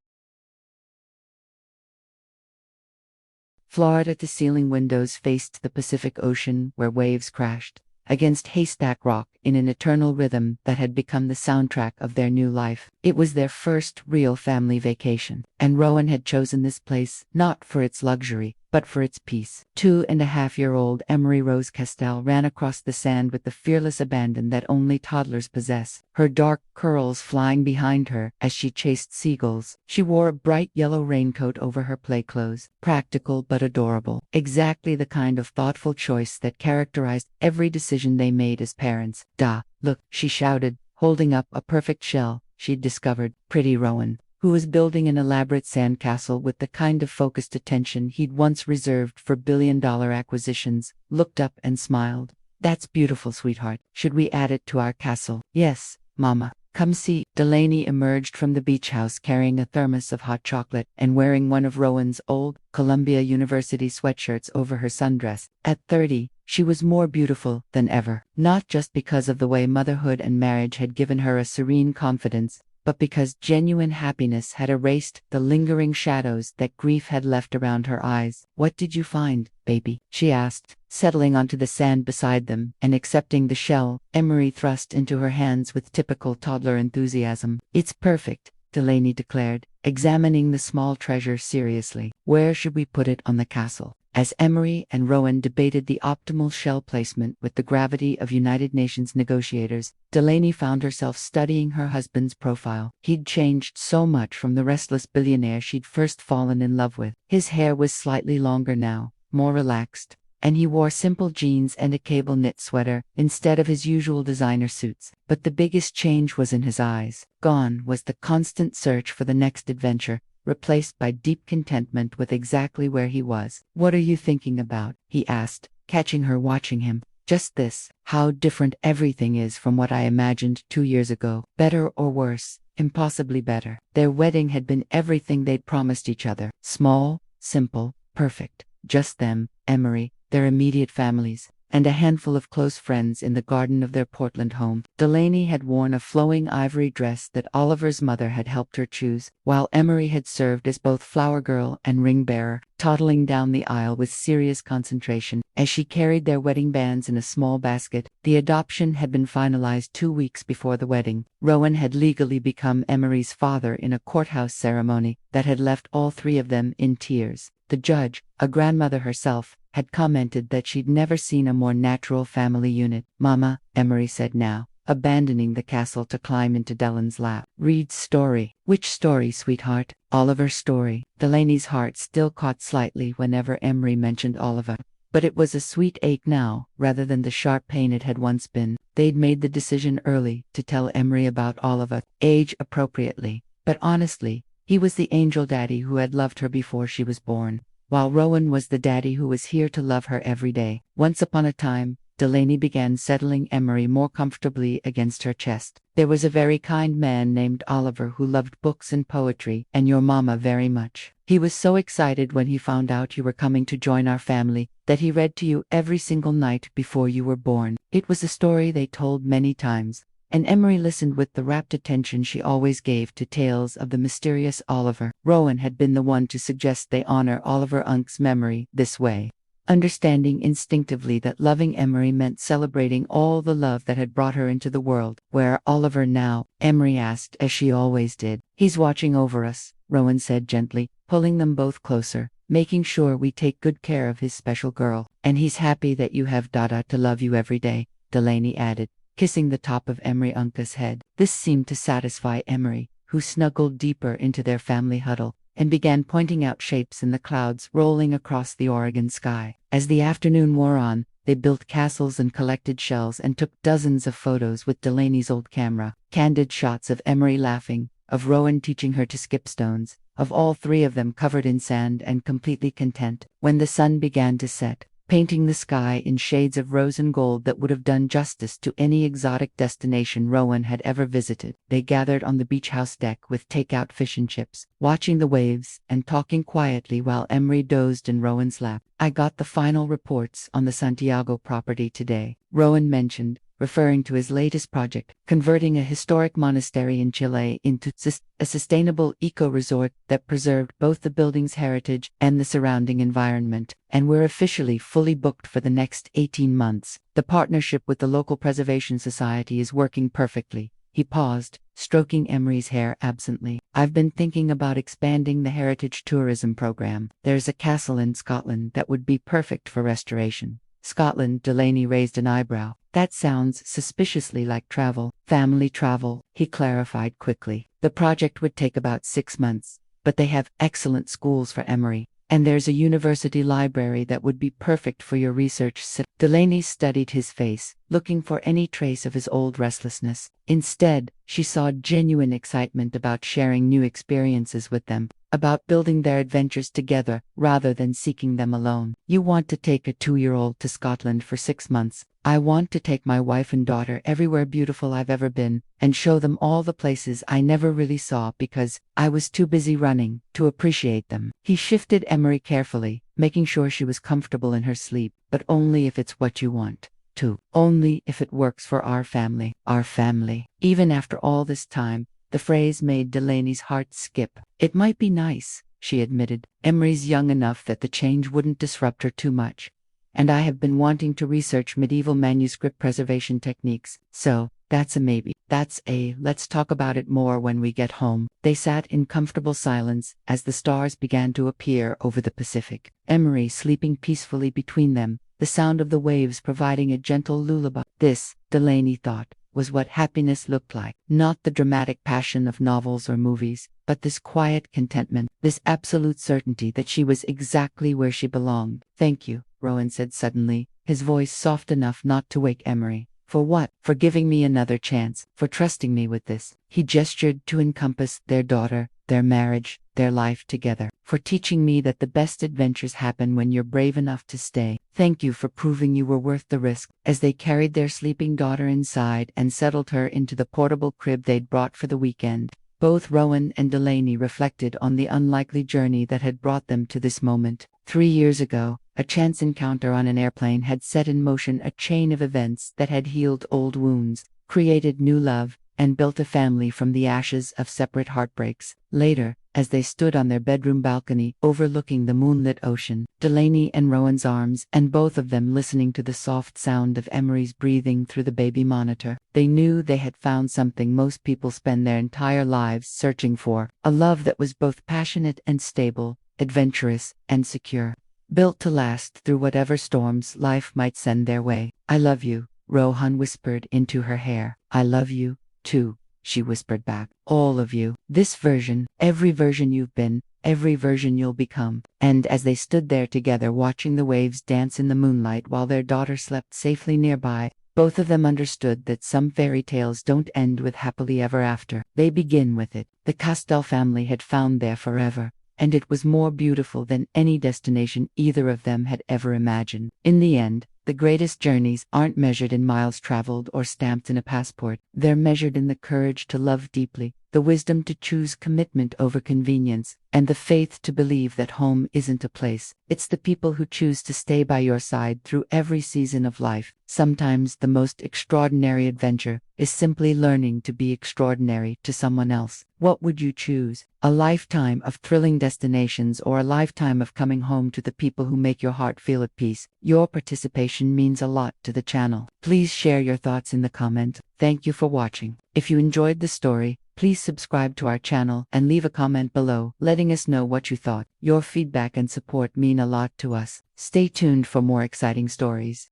Floor-to-ceiling windows faced the Pacific Ocean where waves crashed against Haystack Rock in an eternal rhythm that had become the soundtrack of their new life. It was their first real family vacation, and Rowan had chosen this place not for its luxury, but for its peace. 2.5-year-old Emery Rose Castell ran across the sand with the fearless abandon that only toddlers possess, her dark curls flying behind her as she chased seagulls. She wore a bright yellow raincoat over her play clothes, practical but adorable, exactly the kind of thoughtful choice that characterized every decision they made as parents. "Da, look," she shouted, holding up a perfect shell she'd discovered. Pretty Rowan, who was building an elaborate sandcastle with the kind of focused attention he'd once reserved for billion-dollar acquisitions, looked up and smiled. "That's beautiful, sweetheart. Should we add it to our castle?" "Yes, Mama. Come see." Delaney emerged from the beach house carrying a thermos of hot chocolate and wearing one of Rowan's old Columbia University sweatshirts over her sundress. At 30, she was more beautiful than ever, not just because of the way motherhood and marriage had given her a serene confidence, but because genuine happiness had erased the lingering shadows that grief had left around her eyes. "What did you find, baby?" she asked, settling onto the sand beside them and accepting the shell Emery thrust into her hands with typical toddler enthusiasm. "It's perfect," Delaney declared, examining the small treasure seriously. "Where should we put it on the castle?" As Emery and Rowan debated the optimal shell placement with the gravity of United Nations negotiators, Delaney found herself studying her husband's profile. He'd changed so much from the restless billionaire she'd first fallen in love with. His hair was slightly longer now, more relaxed, and he wore simple jeans and a cable knit sweater instead of his usual designer suits. But the biggest change was in his eyes. Gone was the constant search for the next adventure, replaced by deep contentment with exactly where he was. "What are you thinking about?" he asked, catching her watching him. "Just this, how different everything is from what I imagined 2 years ago. Better or worse? Impossibly better." Their wedding had been everything they'd promised each other. Small, simple, perfect. Just them, Emery, their immediate families, and a handful of close friends in the garden of their Portland home. Delaney had worn a flowing ivory dress that Oliver's mother had helped her choose, while Emery had served as both flower girl and ring bearer, toddling down the aisle with serious concentration. As she carried their wedding bands in a small basket, the adoption had been finalized 2 weeks before the wedding. Rowan had legally become Emery's father in a courthouse ceremony that had left all three of them in tears. The judge, a grandmother herself, had commented that she'd never seen a more natural family unit. "Mama," Emery said now, abandoning the castle to climb into Dylan's lap. "Read's story." "Which story, sweetheart?" "Oliver's story." Delaney's heart still caught slightly whenever Emery mentioned Oliver, but it was a sweet ache now, rather than the sharp pain it had once been. They'd made the decision early to tell Emery about Oliver, age appropriately, but honestly, he was the angel daddy who had loved her before she was born, while Rowan was the daddy who was here to love her every day. Once upon a time, Delaney began settling Emery more comfortably against her chest. "There was a very kind man named Oliver who loved books and poetry, and your mama very much. He was so excited when he found out you were coming to join our family that he read to you every single night before you were born. It was a story they told many times, and Emery listened with the rapt attention she always gave to tales of the mysterious Oliver. Rowan had been the one to suggest they honor Oliver Unk's memory this way, understanding instinctively that loving Emery meant celebrating all the love that had brought her into the world. "Where Oliver now?" Emery asked, as she always did. "He's watching over us," Rowan said gently, pulling them both closer, "making sure we take good care of his special girl. And he's happy that you have Dada to love you every day," Delaney added, kissing the top of Emery Unka's head. This seemed to satisfy Emery, who snuggled deeper into their family huddle and began pointing out shapes in the clouds rolling across the Oregon sky. As the afternoon wore on, they built castles and collected shells and took dozens of photos with Delaney's old camera. Candid shots of Emery laughing, of Rowan teaching her to skip stones, of all three of them covered in sand and completely content. When the sun began to set, painting the sky in shades of rose and gold that would have done justice to any exotic destination Rowan had ever visited, they gathered on the beach house deck with takeout fish and chips, watching the waves and talking quietly while Emery dozed in Rowan's lap. "I got the final reports on the Santiago property today," Rowan mentioned, referring to his latest project, converting a historic monastery in Chile into a sustainable eco-resort that preserved both the building's heritage and the surrounding environment. "And we're officially fully booked for the next 18 months. The partnership with the local preservation society is working perfectly." He paused, stroking Emery's hair absently. "I've been thinking about expanding the heritage tourism program. There's a castle in Scotland that would be perfect for restoration." "Scotland?" Delaney raised an eyebrow. "That sounds suspiciously like travel." "Family travel," he clarified quickly. "The project would take about 6 months, but they have excellent schools for Emery, and there's a university library that would be perfect for your research." Delaney studied his face, looking for any trace of his old restlessness. Instead, she saw genuine excitement about sharing new experiences with them, about building their adventures together rather than seeking them alone. "You want to take a 2-year-old to Scotland for 6 months. I want to take my wife and daughter everywhere beautiful I've ever been, and show them all the places I never really saw because I was too busy running to appreciate them." He shifted Emery carefully, making sure she was comfortable in her sleep, "But only if it's what you want to. Only if it works for our family." Our family. Even after all this time, the phrase made Delaney's heart skip. "It might be nice," she admitted. "Emery's young enough that the change wouldn't disrupt her too much. And I have been wanting to research medieval manuscript preservation techniques, so that's a maybe." Let's talk about it more when we get home." They sat in comfortable silence as the stars began to appear over the Pacific. Emery sleeping peacefully between them, the sound of the waves providing a gentle lullaby. This, Delaney thought, was what happiness looked like. Not the dramatic passion of novels or movies, but this quiet contentment, this absolute certainty that she was exactly where she belonged. "Thank you," Rowan said suddenly, his voice soft enough not to wake Emery. "For what?" "For giving me another chance, for trusting me with this." He gestured to encompass their daughter, their marriage, their life together. "For teaching me that the best adventures happen when you're brave enough to stay. Thank you for proving you were worth the risk." As they carried their sleeping daughter inside and settled her into the portable crib they'd brought for the weekend, both Rowan and Delaney reflected on the unlikely journey that had brought them to this moment. 3 years ago, a chance encounter on an airplane had set in motion a chain of events that had healed old wounds, created new love, and built a family from the ashes of separate heartbreaks. Later, as they stood on their bedroom balcony overlooking the moonlit ocean, Delaney in Rowan's arms and both of them listening to the soft sound of Emery's breathing through the baby monitor, they knew they had found something most people spend their entire lives searching for: a love that was both passionate and stable, adventurous and secure, built to last through whatever storms life might send their way. "I love you," Rohan whispered into her hair. "I love you, too," she whispered back. "All of you. This version, every version you've been, every version you'll become." And as they stood there together watching the waves dance in the moonlight while their daughter slept safely nearby, both of them understood that some fairy tales don't end with happily ever after. They begin with it. The Castell family had found their forever, and it was more beautiful than any destination either of them had ever imagined. In the end, the greatest journeys aren't measured in miles traveled or stamped in a passport. They're measured in the courage to love deeply, the wisdom to choose commitment over convenience, and the faith to believe that home isn't a place. It's the people who choose to stay by your side through every season of life. Sometimes the most extraordinary adventure is simply learning to be extraordinary to someone else. What would you choose? A lifetime of thrilling destinations or a lifetime of coming home to the people who make your heart feel at peace? Your participation means a lot to the channel. Please share your thoughts in the comment. Thank you for watching. If you enjoyed the story, please subscribe to our channel and leave a comment below, letting us know what you thought. Your feedback and support mean a lot to us. Stay tuned for more exciting stories.